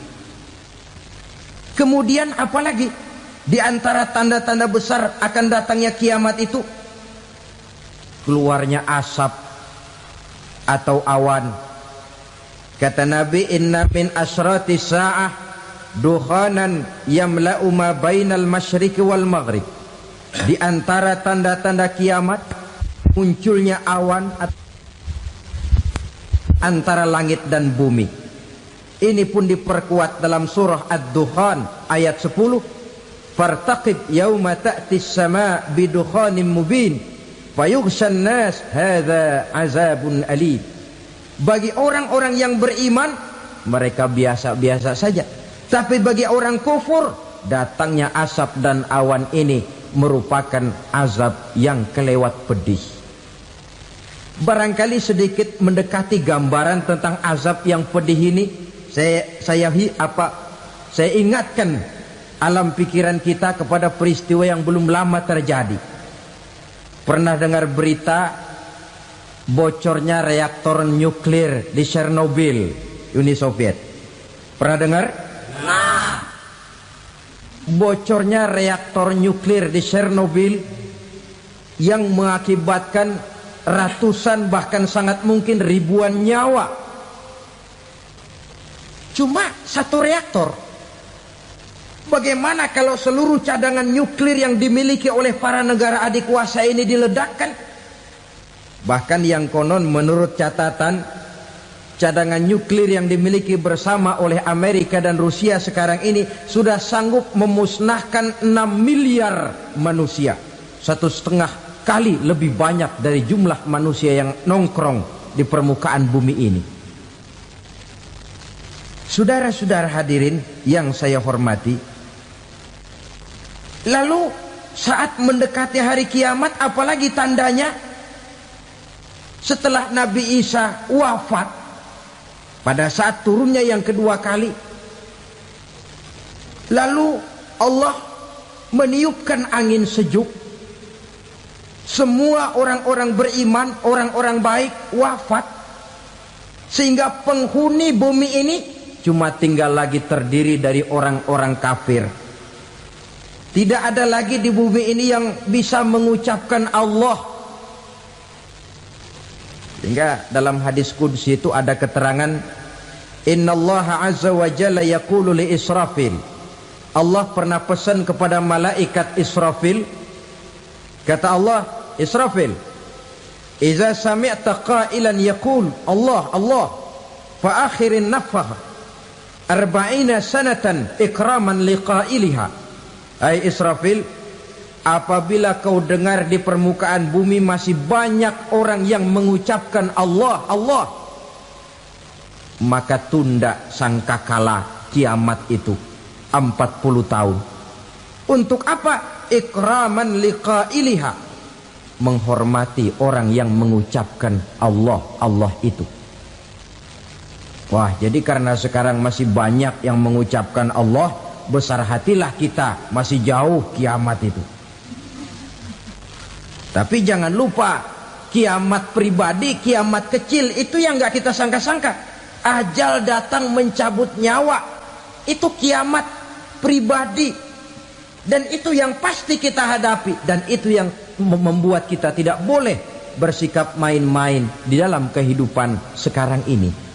kemudian apalagi di antara tanda-tanda besar akan datangnya kiamat itu? Keluarnya asap atau awan. Kata Nabi, inna min asrati sa'ah dukhanan yamla'u ma bainal masyriqi wal maghrib. Di antara tanda-tanda kiamat munculnya awan antara langit dan bumi. Ini pun diperkuat dalam surah Ad-Dukhan ayat 10. Fartaqib yauma ta'tis sama bidukhanin mubin fayughshan nas hadza azabun alim. Bagi orang-orang yang beriman mereka biasa-biasa saja. Tapi bagi orang kufur datangnya asap dan awan ini merupakan azab yang kelewat pedih. Barangkali sedikit mendekati gambaran tentang azab yang pedih ini. Saya ingatkan alam pikiran kita kepada peristiwa yang belum lama terjadi. Pernah dengar berita bocornya reaktor nuklir di Chernobyl, Uni Soviet? Pernah dengar? Bocornya reaktor nuklir di Chernobyl yang mengakibatkan ratusan bahkan sangat mungkin ribuan nyawa. Cuma satu reaktor. Bagaimana kalau seluruh cadangan nuklir yang dimiliki oleh para negara adikuasa ini diledakkan? Bahkan yang konon menurut catatan, cadangan nuklir yang dimiliki bersama oleh Amerika dan Rusia sekarang ini sudah sanggup memusnahkan 6 miliar manusia. 1,5 kali lebih banyak dari jumlah manusia yang nongkrong di permukaan bumi ini. Saudara-saudara hadirin yang saya hormati, lalu saat mendekati hari kiamat, apalagi tandanya? Setelah Nabi Isa wafat, pada saat turunnya yang kedua kali, lalu Allah meniupkan angin sejuk. Semua orang-orang beriman, orang-orang baik wafat, sehingga penghuni bumi ini cuma tinggal lagi terdiri dari orang-orang kafir. Tidak ada lagi di bumi ini yang bisa mengucapkan Allah. Sehingga dalam hadis qudsi itu ada keterangan, innallaha azza wa jalla yaqulu li Israfil. Allah pernah pesan kepada malaikat Israfil. Kata Allah, Israfil, iza sami'ta qailan yaqul Allah Allah fa akhirin nafkhah 40 sanatan ikraman liqailiha. Hai Israfil, apabila kau dengar di permukaan bumi masih banyak orang yang mengucapkan Allah Allah, maka tunda sangkakala kiamat itu 40 tahun. Untuk apa? Ikraman liqailiha, menghormati orang yang mengucapkan Allah Allah itu. Wah, jadi karena sekarang masih banyak yang mengucapkan Allah, besar hatilah kita, masih jauh kiamat itu. Tapi jangan lupa, kiamat pribadi, kiamat kecil itu yang gak kita sangka-sangka. Ajal datang mencabut nyawa, itu kiamat pribadi. Dan itu yang pasti kita hadapi. Dan itu yang membuat kita tidak boleh bersikap main-main di dalam kehidupan sekarang ini.